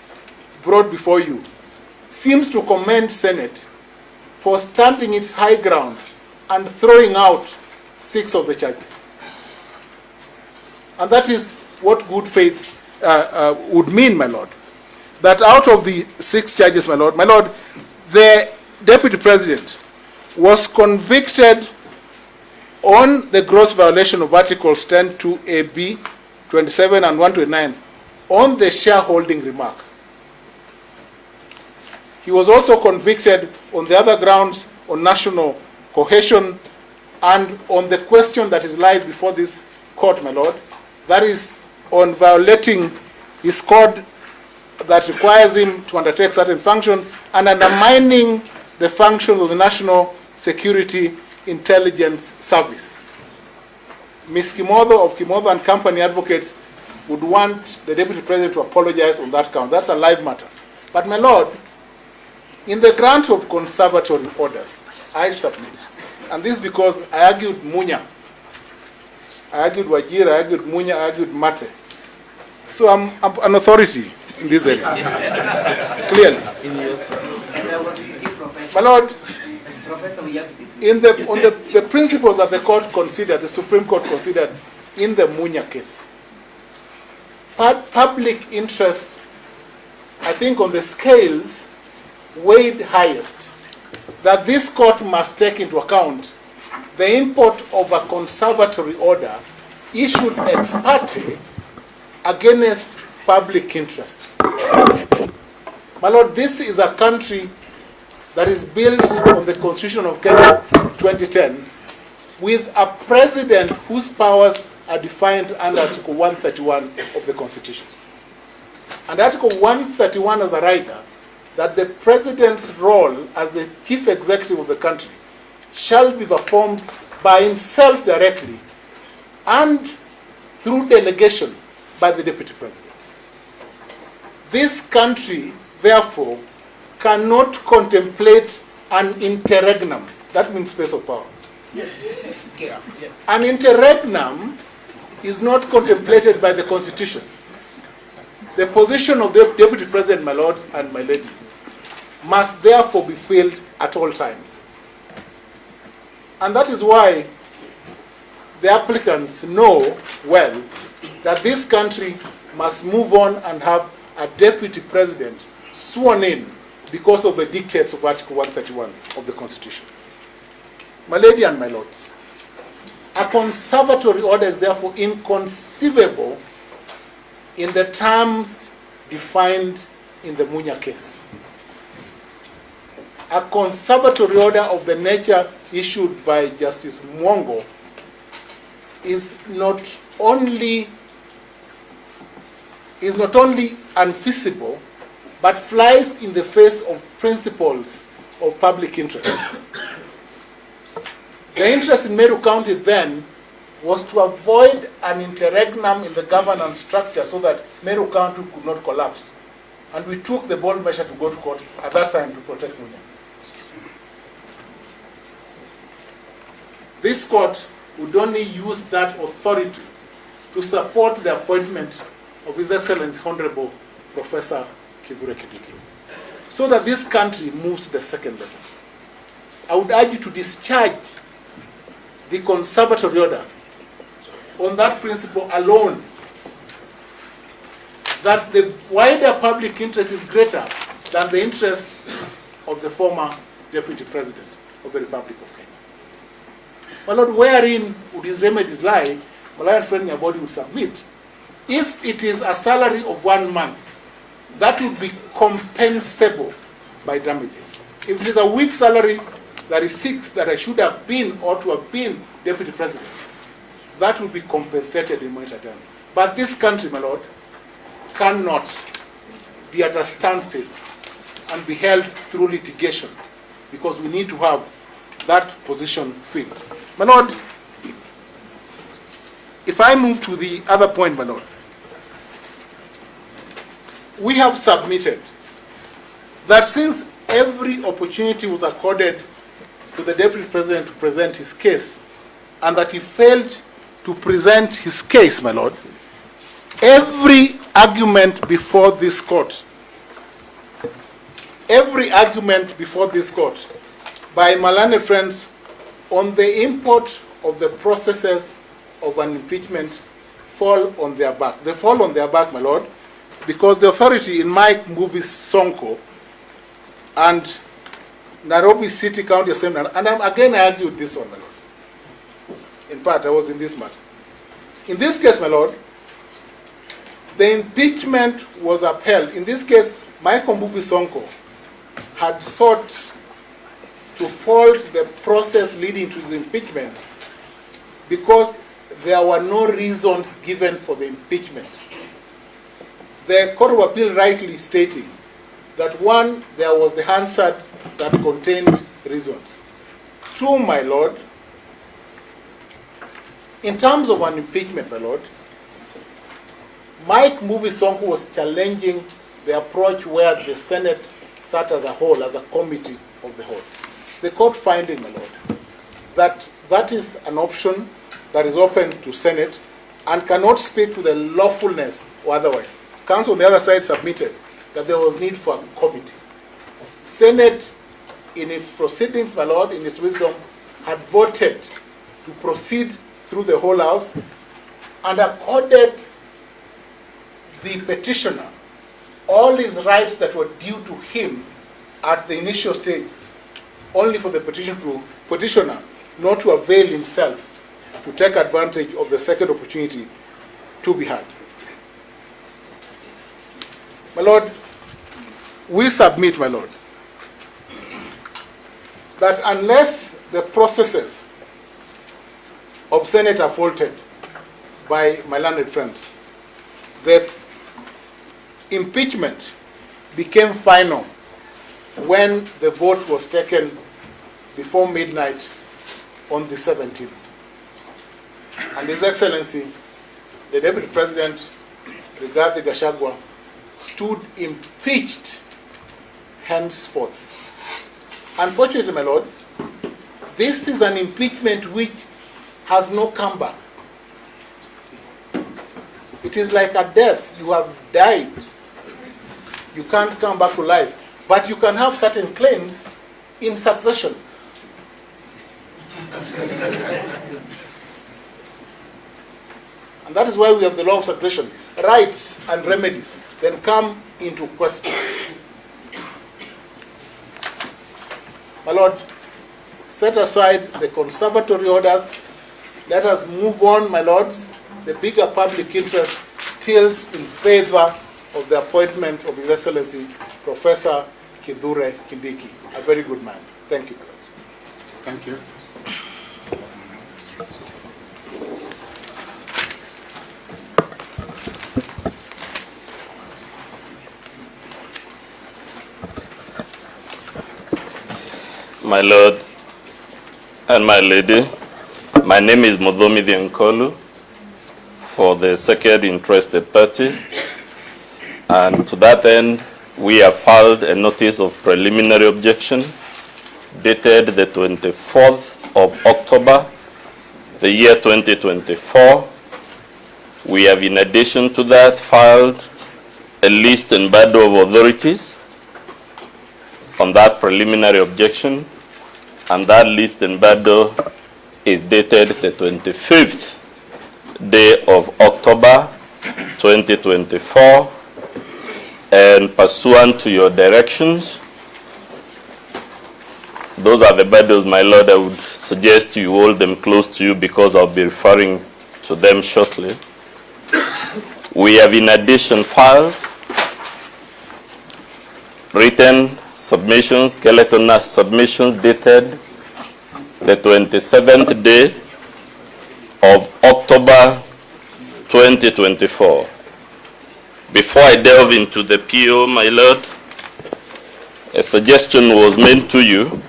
brought before you seems to commend Senate for standing its high ground and throwing out 6 of the charges. And that is what good faith would mean, my Lord. That out of the 6 charges, my Lord, the Deputy President was convicted on the gross violation of Articles 10(2)(ab), 27 and 129 on the shareholding remark. He was also convicted on the other grounds on national cohesion and on the question that is live before this court, my Lord, that is on violating his code that requires him to undertake certain functions and undermining the function of the National Security Intelligence Service. Ms. Kimotho of Kimotho and Company Advocates would want the Deputy President to apologize on that count. That's a live matter. But, my Lord, in the grant of conservatory orders, I submit, and this because I argued Munya, I argued Wajir, I argued Munya, I argued Mate. So I'm an authority in this area, clearly. My Lord, on the principles that the court considered, the Supreme Court considered in the Munya case, public interest, I think on the scales, weighed highest that this court must take into account the import of a conservatory order issued ex parte against public interest. My Lord, this is a country that is built on the Constitution of Kenya 2010 with a president whose powers are defined under Article 131 of the Constitution. And Article 131 has a rider that the president's role as the chief executive of the country shall be performed by himself directly and through delegation by the deputy president. This country, therefore, cannot contemplate an interregnum. That means space of power. An interregnum is not contemplated by the Constitution. The position of the deputy president, my lords and my lady, must therefore be filled at all times. And that is why the applicants know well that this country must move on and have a deputy president sworn in because of the dictates of Article 131 of the Constitution. My lady and my lords, a conservatory order is therefore inconceivable in the terms defined in the Munya case. A conservatory order of the nature issued by Justice Mwongo is not only unfeasible, but flies in the face of principles of public interest. The interest in Meru County then was to avoid an interregnum in the governance structure so that Meru County could not collapse. And we took the bold measure to go to court at that time to protect Munya. This court would only use that authority to support the appointment of His Excellency Honorable Professor Kithure Kindiki, so that this country moves to the second level. I would urge you to discharge the conservatory order on that principle alone, that the wider public interest is greater than the interest of the former Deputy President of the Republic of Kenya. My Lord, wherein would his remedies lie? My Lord, friend, your body would submit. If it is a salary of 1 month, that would be compensable by damages. If it is a week's salary that is 6 that I should have been or to have been Deputy President, that would be compensated in monetary terms. But this country, my Lord, cannot be at a standstill and be held through litigation, because we need to have that position filled. My Lord, if I move to the other point, my Lord, we have submitted that since every opportunity was accorded to the Deputy President to present his case, and that he failed to present his case, my Lord, every argument before this court by my learned friends on the import of the processes of an impeachment fall on their back. They fall on their back, my Lord, because the authority in Mike Mbuvi's Sonko and Nairobi City County Assembly, and again I argued this one, my Lord. In part, I was in this matter. In this case, my Lord, the impeachment was upheld. In this case, Mike Mbuvi Sonko had sought to fault the process leading to the impeachment because there were no reasons given for the impeachment. The Court of Appeal rightly stating that 1, there was the Hansard that contained reasons. 2, my Lord, in terms of an impeachment, my Lord, Mike Mbuvi Sonko was challenging the approach where the Senate sat as a whole, as a committee of the whole. The court finding, my Lord, that that is an option that is open to Senate and cannot speak to the lawfulness or otherwise. Council on the other side submitted that there was need for a committee. Senate, in its proceedings, my Lord, in its wisdom, had voted to proceed through the whole House and accorded the petitioner all his rights that were due to him at the initial stage only for the petitioner not to avail himself to take advantage of the second opportunity to be heard. My Lord, we submit, my Lord, that unless the processes of Senate are faulted by my learned friends, the impeachment became final when the vote was taken before midnight on the 17th. And His Excellency, the Deputy President, Rigathi Gachagua, stood impeached henceforth. Unfortunately, my lords, this is an impeachment which has no comeback. It is like a death. You have died. You can't come back to life. But you can have certain claims in succession. And that is why we have the law of succession. Rights and remedies then come into question. My Lord, set aside the conservatory orders. Let us move on, my lords. The bigger public interest tilts in favor of the appointment of His Excellency Professor Kithure Kindiki, a very good man. Thank you, my lords. Thank you. My Lord and my Lady, my name is Mudomi Nkolu for the second interested party, and to that end, we have filed a notice of preliminary objection dated the 24th of October, the year 2024. We have, in addition to that, filed a list and bundle of authorities on that preliminary objection, and that list and bundle is dated the 25th day of October 2024, and pursuant to your directions, those are the bundles, my Lord. I would suggest you hold them close to you because I'll be referring to them shortly. We have, in addition, filed written submissions, skeleton submissions dated the 27th day of October 2024. Before I delve into the PO, my Lord, a suggestion was made to you.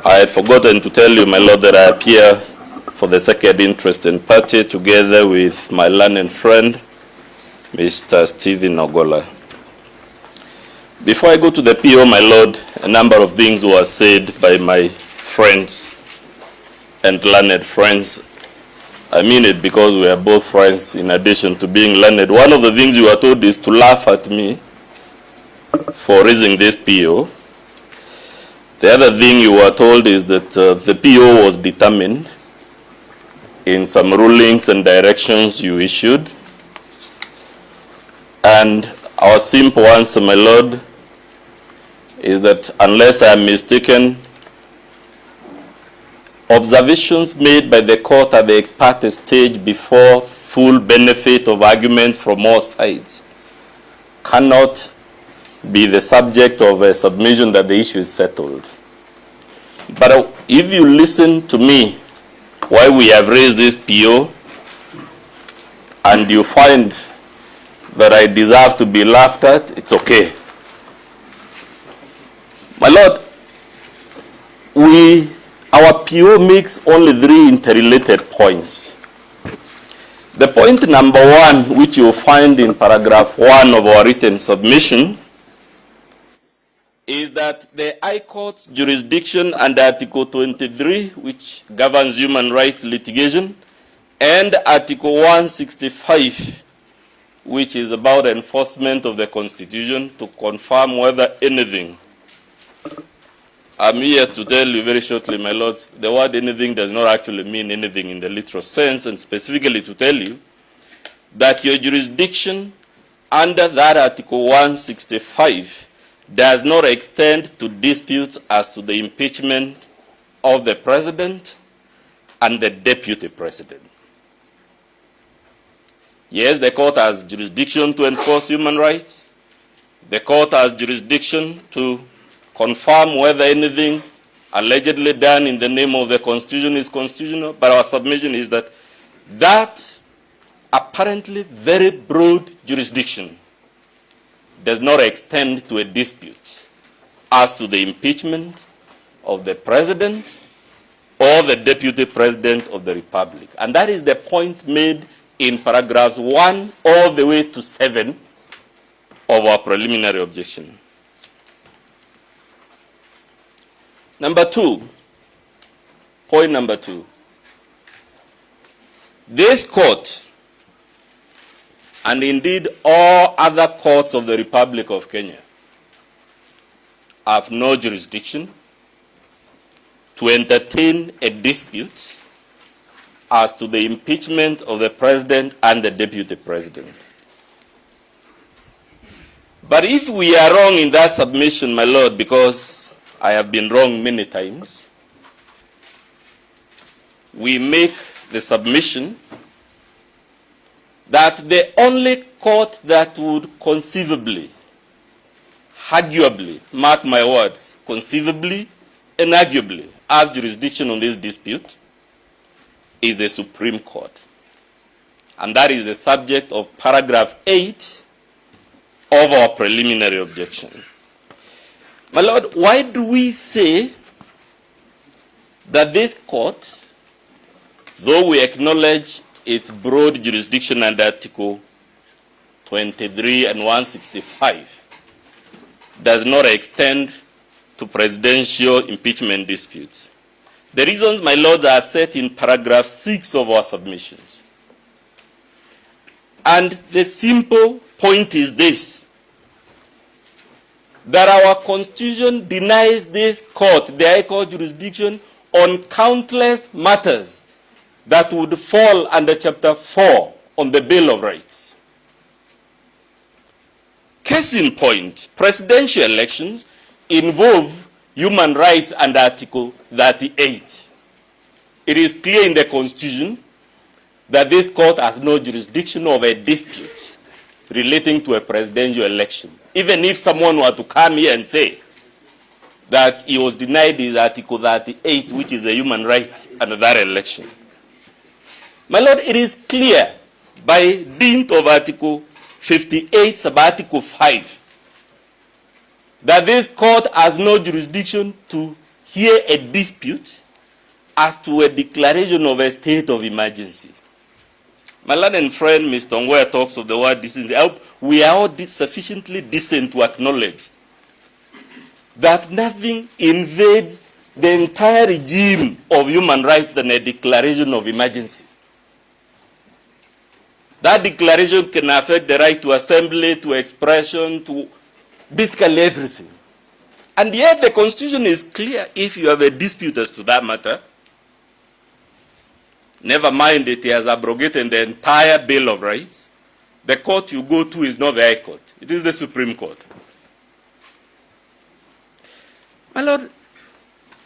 I had forgotten to tell you, my Lord, that I appear for the second interested party together with my learned friend, Mr. Stephen Ogola. Before I go to the PO, my Lord, a number of things were said by my friends and learned friends. I mean it because we are both friends in addition to being learned. One of the things you were told is to laugh at me for raising this PO. The other thing you were told is that the PO was determined in some rulings and directions you issued. And our simple answer, my Lord, is that unless I am mistaken, observations made by the court at the ex parte stage before full benefit of argument from all sides cannot be the subject of a submission that the issue is settled. But if you listen to me why we have raised this PO and you find that I deserve to be laughed at, it's okay. My Lord, our PO makes only 3 interrelated points. The point number 1, which you find in paragraph 1 of our written submission, is that the High Court's jurisdiction under Article 23, which governs human rights litigation, and Article 165, which is about enforcement of the Constitution, to confirm whether anything. I'm here to tell you very shortly, my lords, the word anything does not actually mean anything in the literal sense, and specifically to tell you that your jurisdiction under that Article 165 does not extend to disputes as to the impeachment of the president and the deputy president. Yes, the court has jurisdiction to enforce human rights. The court has jurisdiction to confirm whether anything allegedly done in the name of the Constitution is constitutional, but our submission is that that apparently very broad jurisdiction does not extend to a dispute as to the impeachment of the president or the deputy president of the republic. And that is the point made in paragraphs 1 all the way to 7 of our preliminary objection. Number 2, point number 2. This court, and indeed all other courts of the Republic of Kenya, have no jurisdiction to entertain a dispute as to the impeachment of the president and the deputy president. But if we are wrong in that submission, my Lord, because I have been wrong many times, we make the submission that the only court that would conceivably, arguably, mark my words, conceivably and arguably have jurisdiction on this dispute is the Supreme Court. And that is the subject of paragraph 8 of our preliminary objection. My Lord, why do we say that this court, though we acknowledge its broad jurisdiction under Article 23 and 165, does not extend to presidential impeachment disputes? The reasons, my Lord, are set in paragraph 6 of our submissions. And the simple point is this, that our Constitution denies this court, the High Court jurisdiction, on countless matters that would fall under Chapter 4 on the Bill of Rights. Case in point, presidential elections involve human rights under Article 38. It is clear in the Constitution that this court has no jurisdiction over a dispute relating to a presidential election. Even if someone were to come here and say that he was denied his Article 38, which is a human right under that election. My Lord, it is clear by dint of Article 58, sub-Article 5, that this court has no jurisdiction to hear a dispute as to a declaration of a state of emergency. My learned friend, Mr. Ngwe, talks of the word decency. We are all sufficiently decent to acknowledge that nothing invades the entire regime of human rights than a declaration of emergency. That declaration can affect the right to assembly, to expression, to basically everything. And yet the Constitution is clear if you have a dispute as to that matter. Never mind it has abrogated the entire Bill of Rights. The court you go to is not the High Court. It is the Supreme Court. My Lord,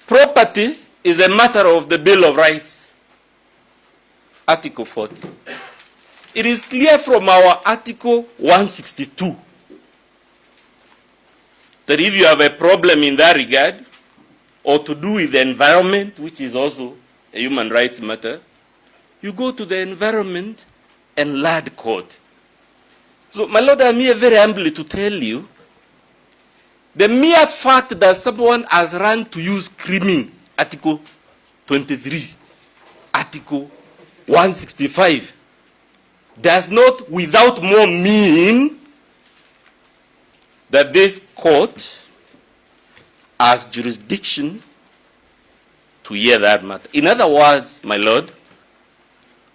property is a matter of the Bill of Rights. Article 40. It is clear from our Article 162 that if you have a problem in that regard, or to do with the environment, which is also a human rights matter, you go to the Environment and Land Court. So, my Lord, I'm here very humbly to tell you, the mere fact that someone has run to you screaming Article 23, Article 165, does not without more mean that this court has jurisdiction to hear that matter. In other words, my Lord,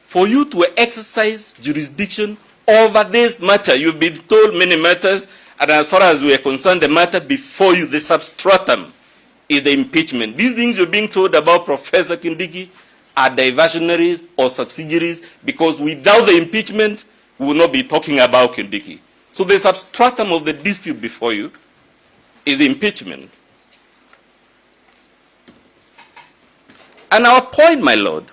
for you to exercise jurisdiction over this matter, you've been told many matters, and as far as we are concerned, the matter before you, the substratum, is the impeachment. These things you're being told about Professor Kindiki are diversionaries or subsidiaries, because without the impeachment, we will not be talking about Kindiki. So the substratum of the dispute before you is impeachment. And our point, my Lord,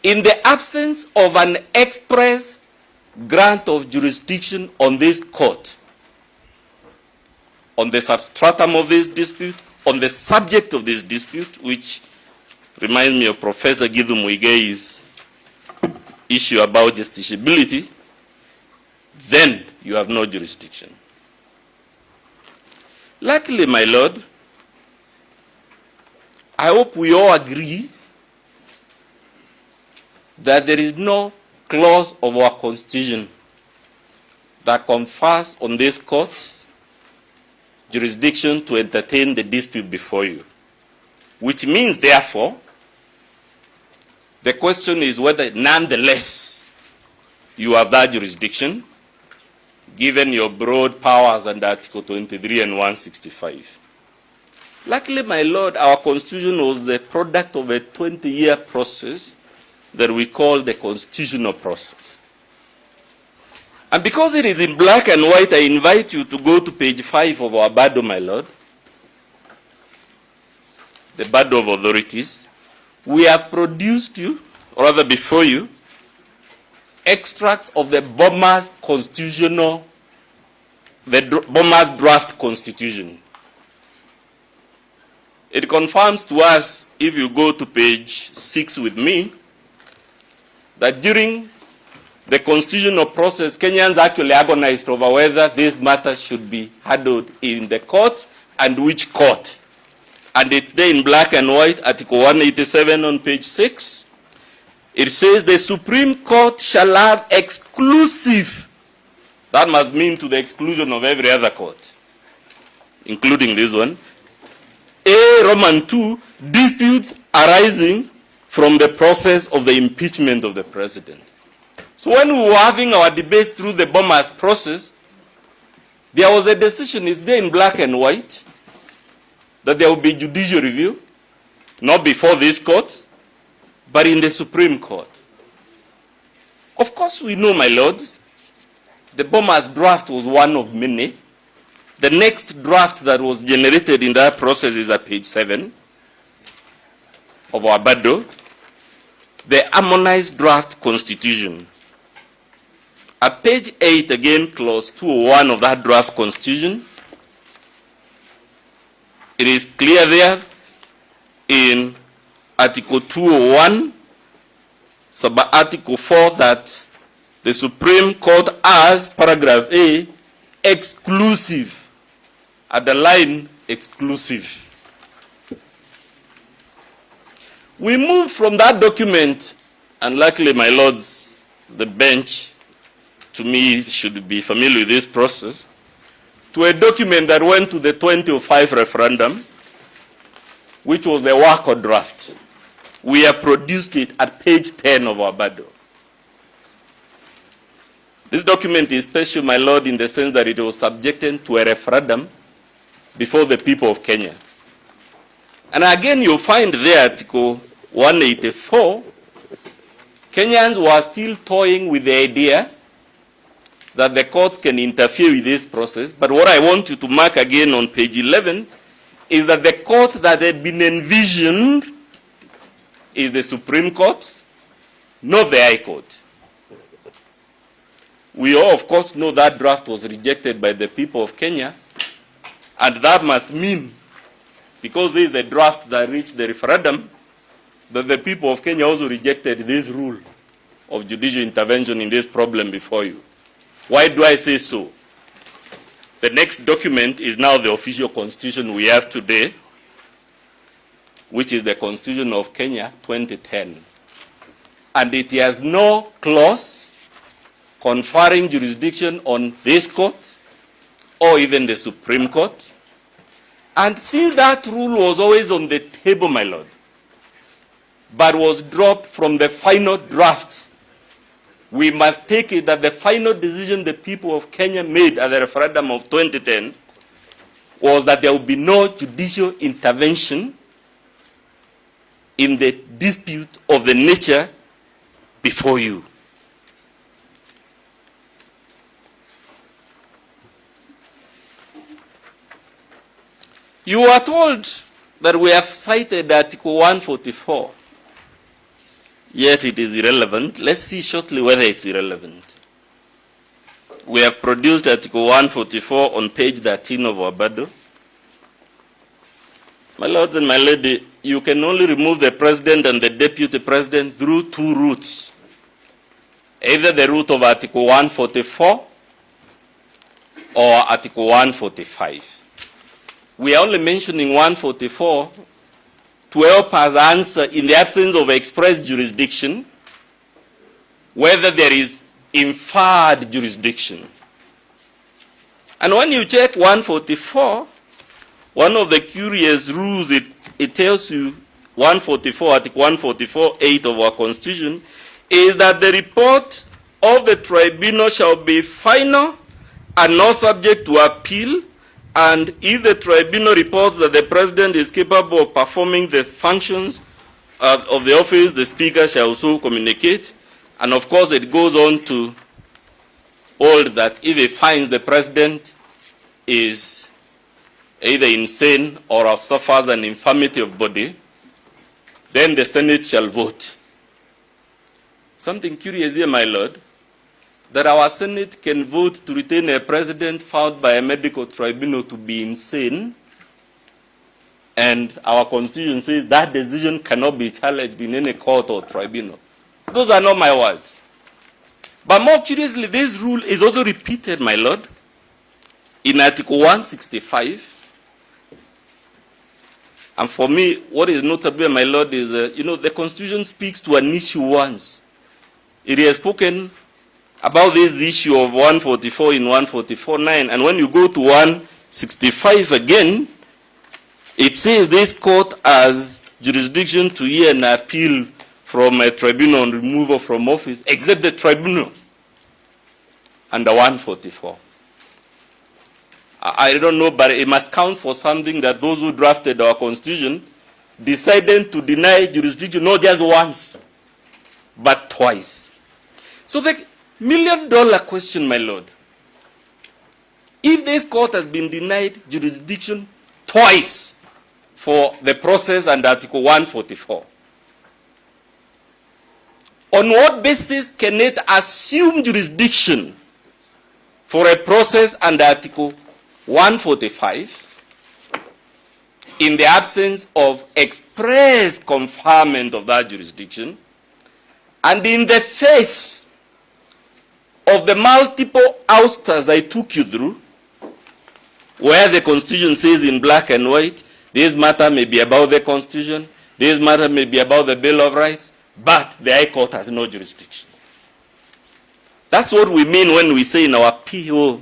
in the absence of an express grant of jurisdiction on this court, on the substratum of this dispute, on the subject of this dispute, which reminds me of Professor Githu Muigei's issue about justiciability, then you have no jurisdiction. Luckily, my Lord, I hope we all agree that there is no clause of our Constitution that confers on this court jurisdiction to entertain the dispute before you. Which means, therefore, the question is whether nonetheless you have that jurisdiction, given your broad powers under Article 23 and 165. Luckily, my Lord, our Constitution was the product of a 20-year process that we call the constitutional process. And because it is in black and white, I invite you to go to page 5 of our Bado, my Lord, the Bado of Authorities. We have produced you, or rather before you, extracts of the Boma's constitutional, the Boma's draft constitution. It confirms to us, if you go to page 6 with me, that during the constitutional process, Kenyans actually agonized over whether this matter should be handled in the court and which court. And it's there in black and white, Article 187 on page 6. It says the Supreme Court shall have exclusive, that must mean to the exclusion of every other court, including this one, A, Roman 2, disputes arising from the process of the impeachment of the president. So when we were having our debates through the Boma's process, there was a decision, it's there in black and white, that there will be judicial review, not before this court, but in the Supreme Court. Of course, we know, my Lord, the Boma's draft was one of many. The next draft that was generated in that process is at page 7 of our Bado, the harmonized draft constitution. At page 8, again, clause 201 of that draft constitution, it is clear there in Article 201, sub-Article 4, that the Supreme Court has, paragraph A, exclusive, at the line, exclusive. We moved from that document, and luckily, my lords, the bench, to me, should be familiar with this process, to a document that went to the 2005 referendum, which was the Wako draft. We have produced it at page 10 of our Bado. This document is special, my lord, in the sense that it was subjected to a referendum before the people of Kenya. And again, you'll find there, Article 184, Kenyans were still toying with the idea that the courts can interfere with this process. But what I want you to mark again on page 11 is that the court that had been envisioned is the Supreme Court, not the High Court. We all, of course, know that draft was rejected by the people of Kenya, and that must mean, because this is the draft that reached the referendum, that the people of Kenya also rejected this rule of judicial intervention in this problem before you. Why do I say so? The next document is now the official constitution we have today, which is the Constitution of Kenya 2010. And it has no clause conferring jurisdiction on this court or even the Supreme Court. And since that rule was always on the table, my lord, but was dropped from the final draft, we must take it that the final decision the people of Kenya made at the referendum of 2010 was that there would be no judicial intervention in the dispute of the nature before you. You are told that we have cited Article 144, yet it is irrelevant. Let's see shortly whether it's irrelevant. We have produced Article 144 on page 13 of our bundle. My lords and my lady, you can only remove the president and the deputy president through two routes. Either the route of Article 144 or Article 145. We are only mentioning 144 to help us answer, in the absence of express jurisdiction, whether there is inferred jurisdiction. And when you check 144, one of the curious rules it tells you, 144, Article 144(8) of our Constitution, is that the report of the tribunal shall be final and not subject to appeal, and if the tribunal reports that the president is capable of performing the functions of the office, the speaker shall so communicate. And of course, it goes on to hold that if it finds the president is either insane or suffers an infirmity of body, then the Senate shall vote. Something curious here, my lord, that our Senate can vote to retain a president found by a medical tribunal to be insane, and our Constitution says that decision cannot be challenged in any court or tribunal. Those are not my words. But more curiously, this rule is also repeated, my lord, in Article 165. And for me, what is notable, my lord, is, the Constitution speaks to an issue once. It has spoken about this issue of 144 in 144(9), and when you go to 165 again, it says this court has jurisdiction to hear an appeal from a tribunal on removal from office, except the tribunal under 144. I don't know, but it must count for something that those who drafted our Constitution decided to deny jurisdiction not just once, but twice. So the million-dollar question, my lord, if this court has been denied jurisdiction twice for the process under Article 144, on what basis can it assume jurisdiction for a process under Article 145 in the absence of express conferment of that jurisdiction, and in the face of the multiple ousters I took you through, where the Constitution says in black and white, this matter may be about the Constitution, this matter may be about the Bill of Rights, but the High Court has no jurisdiction. That's what we mean when we say in our PO,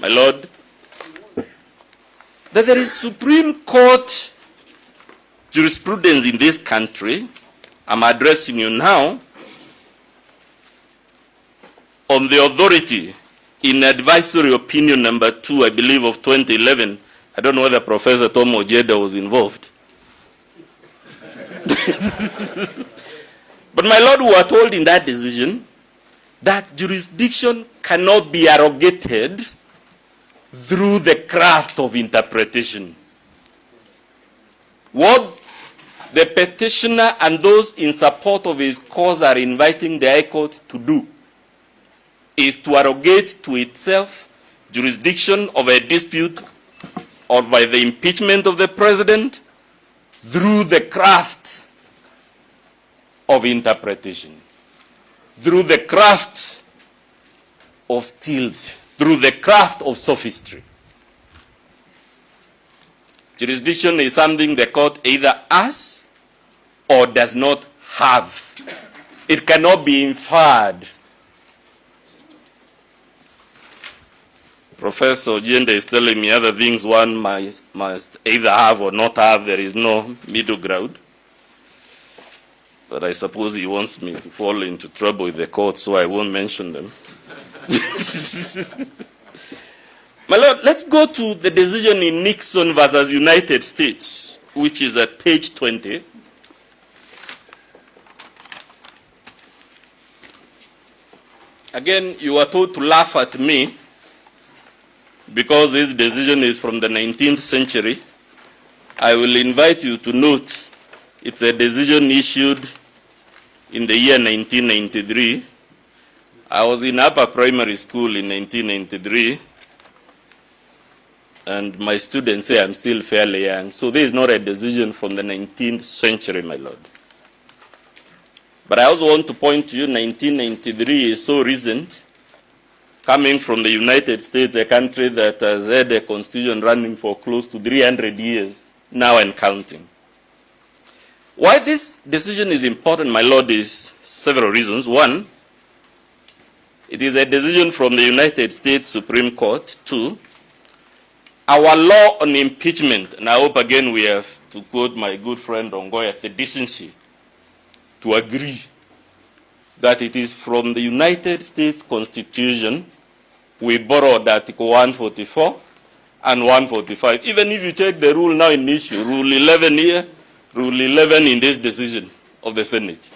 my lord, that there is Supreme Court jurisprudence in this country. I'm addressing you now on the authority in advisory opinion number 2, I believe, of 2011. I don't know whether Professor Tom Ojeda was involved. But my lord, we are told in that decision that jurisdiction cannot be arrogated through the craft of interpretation. What the petitioner and those in support of his cause are inviting the High Court to do is to arrogate to itself jurisdiction of a dispute or by the impeachment of the president through the craft of interpretation, through the craft of stealth, through the craft of sophistry. Jurisdiction is something the court either has or does not have. It cannot be inferred. Professor Ojeda is telling me other things one must either have or not have. There is no middle ground. But I suppose he wants me to fall into trouble with the court, so I won't mention them. My lord, let's go to the decision in Nixon versus United States, which is at page 20. Again, you are told to laugh at me because this decision is from the 19th century. I will invite you to note it's a decision issued in the year 1993. I was in upper primary school in 1993, and my students say I'm still fairly young. So this is not a decision from the 19th century, my lord. But I also want to point to you, 1993 is so recent, coming from the United States, a country that has had a constitution running for close to 300 years, now and counting. Why this decision is important, my lord, is several reasons. One, it is a decision from the United States Supreme Court. Two, our law on impeachment, and I hope again we have, to quote my good friend Ongoya, the decency to agree that it is from the United States Constitution we borrowed Article 144 and 145. Even if you take the rule now in issue, Rule 11 here, Rule 11 in this decision of the Senate.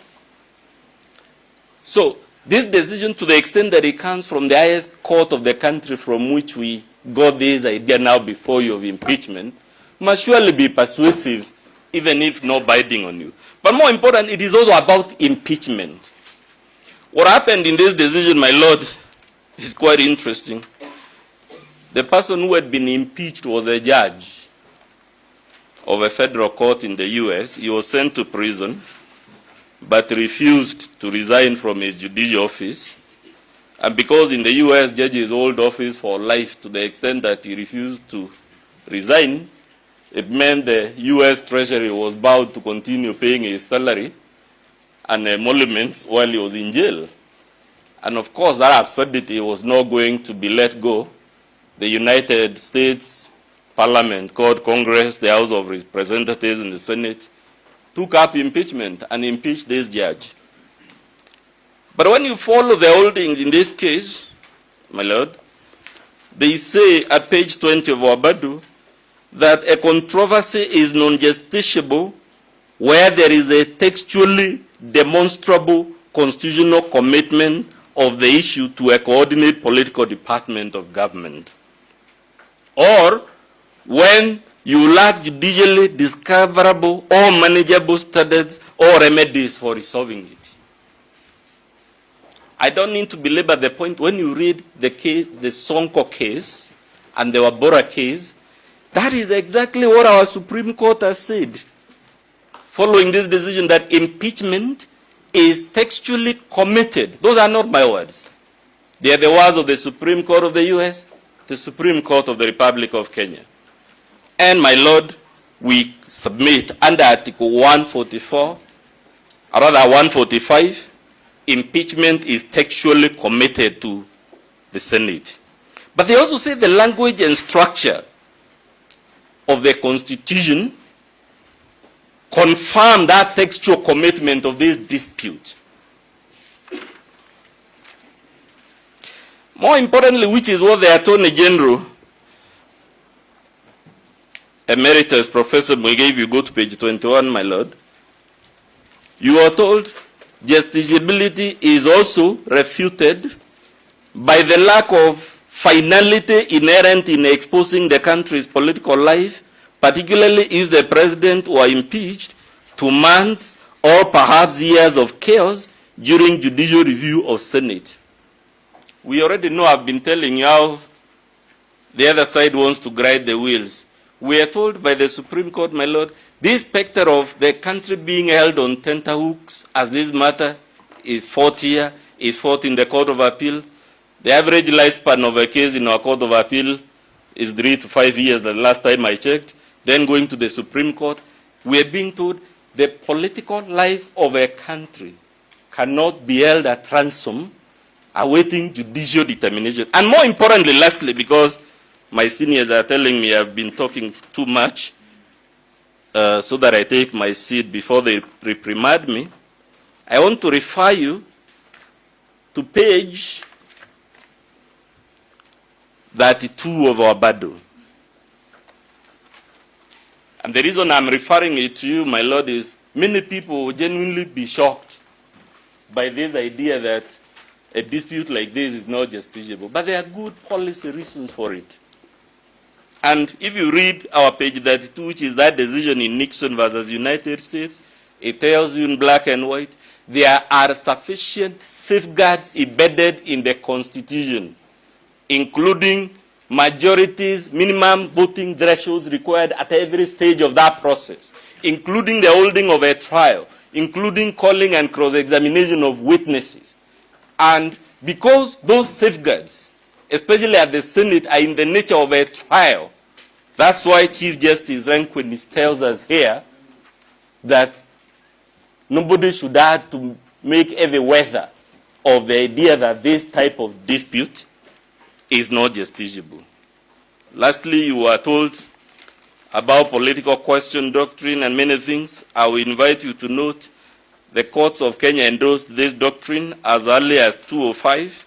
So this decision, to the extent that it comes from the highest court of the country from which we got this idea now before you of impeachment, must surely be persuasive, even if not binding on you. But more important, it is also about impeachment. What happened in this decision, my lord, is quite interesting. The person who had been impeached was a judge of a federal court in the US. He was sent to prison, but refused to resign from his judicial office. And because in the US, judges hold office for life, to the extent that he refused to resign, it meant the US Treasury was bound to continue paying his salary and emoluments while he was in jail. And of course, that absurdity was not going to be let go. The United States Parliament, called Congress, the House of Representatives, and the Senate took up impeachment and impeached this judge. But when you follow the holdings in this case, my lord, they say at page 20 of AJAABU that a controversy is non-justiciable where there is a textually demonstrable constitutional commitment of the issue to a coordinate political department of government, or when you lack judicially discoverable or manageable standards or remedies for resolving it. I don't need to belabor the point. When you read the case, the Sonko case and the Wabora case, that is exactly what our Supreme Court has said, following this decision, that impeachment is textually committed. Those are not my words. They are the words of the Supreme Court of the US, the Supreme Court of the Republic of Kenya. And my lord, we submit under Article 144, or rather 145, impeachment is textually committed to the Senate. But they also say the language and structure of the Constitution confirm that textual commitment of this dispute. More importantly, which is what the Attorney General, Emeritus Professor Mwege, if you go to page 21, my lord, you are told justiciability is also refuted by the lack of finality inherent in exposing the country's political life, particularly if the president were impeached, to months or perhaps years of chaos during judicial review of Senate. We already know, I've been telling you how the other side wants to grind the wheels. We are told by the Supreme Court, my lord, this specter of the country being held on tenterhooks as this matter is fought here, is fought in the Court of Appeal. The average lifespan of a case in our Court of Appeal is 3 to 5 years, the last time I checked. Then going to the Supreme Court, we are being told the political life of a country cannot be held at ransom awaiting judicial determination. And more importantly, lastly, because my seniors are telling me I've been talking too much, so that I take my seat before they reprimand me, I want to refer you to page 32 of our AJAABU. And the reason I'm referring it to you, my lord, is many people will genuinely be shocked by this idea that a dispute like this is not justiciable. But there are good policy reasons for it. And if you read our page 32, which is that decision in Nixon versus United States, it tells you in black and white, there are sufficient safeguards embedded in the Constitution, including majorities, minimum voting thresholds required at every stage of that process, including the holding of a trial, including calling and cross-examination of witnesses. And because those safeguards, especially at the Senate, are in the nature of a trial, that's why Chief Justice Rehnquist tells us here that nobody should have to make every weather of the idea that this type of dispute is not justiciable. Lastly, you were told about political question doctrine and many things. I will invite you to note the courts of Kenya endorsed this doctrine as early as 2005.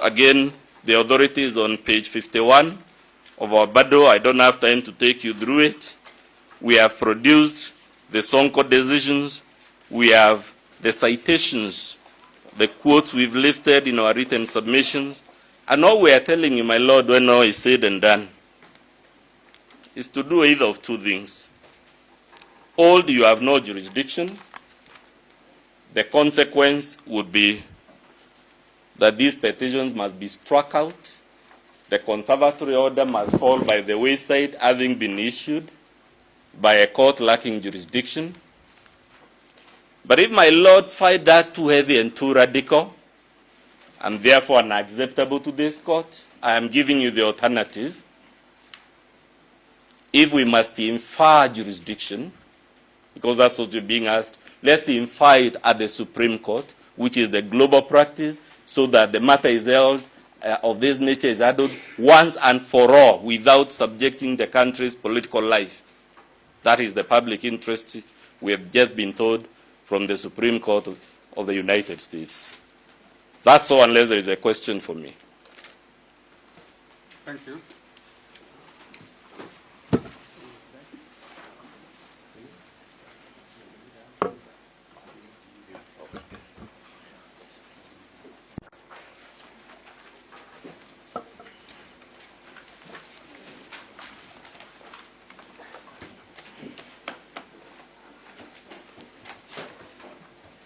Again, the authority is on page 51 of our BADO. I don't have time to take you through it. We have produced the Sonko decisions. We have the citations, the quotes we've lifted in our written submissions. And all we are telling you, my Lord, when all is said and done, is to do either of two things. Hold, you have no jurisdiction. The consequence would be that these petitions must be struck out. The conservatory order must fall by the wayside, having been issued by a court lacking jurisdiction. But if my lords find that too heavy and too radical, and therefore unacceptable to this court, I am giving you the alternative. If we must infer jurisdiction, because that's what you're being asked, let's infer it at the Supreme Court, which is the global practice, so that the matter is held of this nature is handled once and for all without subjecting the country's political life. That is the public interest we have just been told from the Supreme Court of the United States. That's all, unless there is a question for me. Thank you.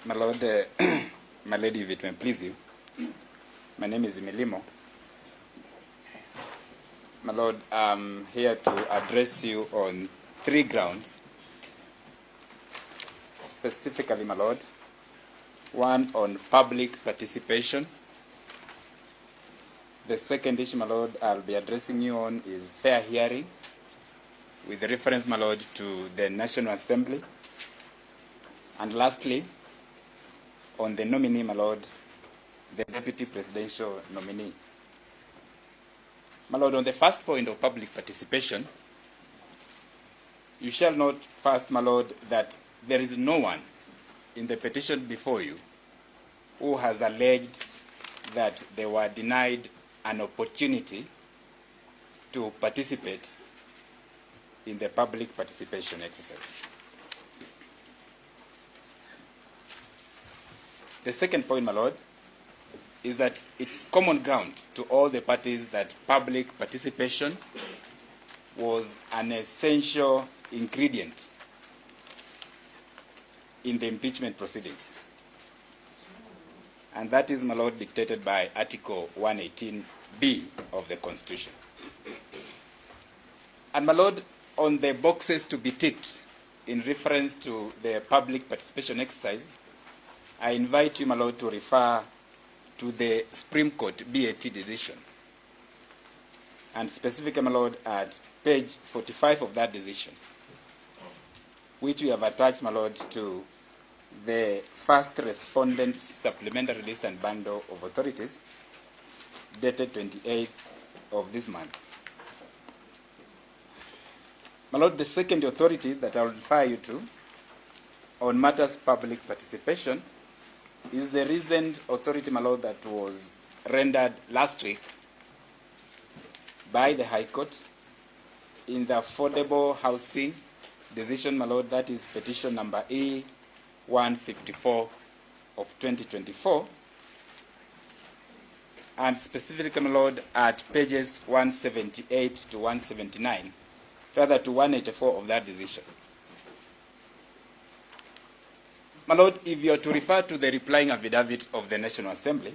My Lord, my Lady, if it may please you, my name is Milimo. My Lord, I'm here to address you on 3 grounds. Specifically, my Lord, one on public participation. The second issue, my Lord, I'll be addressing you on is fair hearing, with reference, my Lord, to the National Assembly. And lastly, on the nominee, my Lord, the deputy presidential nominee. My Lord, on the first point of public participation, you shall note first, my Lord, that there is no one in the petition before you who has alleged that they were denied an opportunity to participate in the public participation exercise. The second point, my Lord, is that it's common ground to all the parties that public participation was an essential ingredient in the impeachment proceedings. And that is, my Lord, dictated by Article 118B of the Constitution. And, my Lord, on the boxes to be ticked in reference to the public participation exercise, I invite you, my Lord, to refer to the Supreme Court BAT decision. And specifically, my Lord, at page 45 of that decision, which we have attached, my Lord, to the first respondent's supplementary list and bundle of authorities, dated 28th of this month. My Lord, the second authority that I will refer you to on matters public participation is the recent authority, my Lord, that was rendered last week by the High Court in the affordable housing decision, my Lord, that is petition number A154 of 2024, and specifically, my Lord, at pages 178 to 179, rather to 184 of that decision. My Lord, if you are to refer to the replying affidavit of the National Assembly,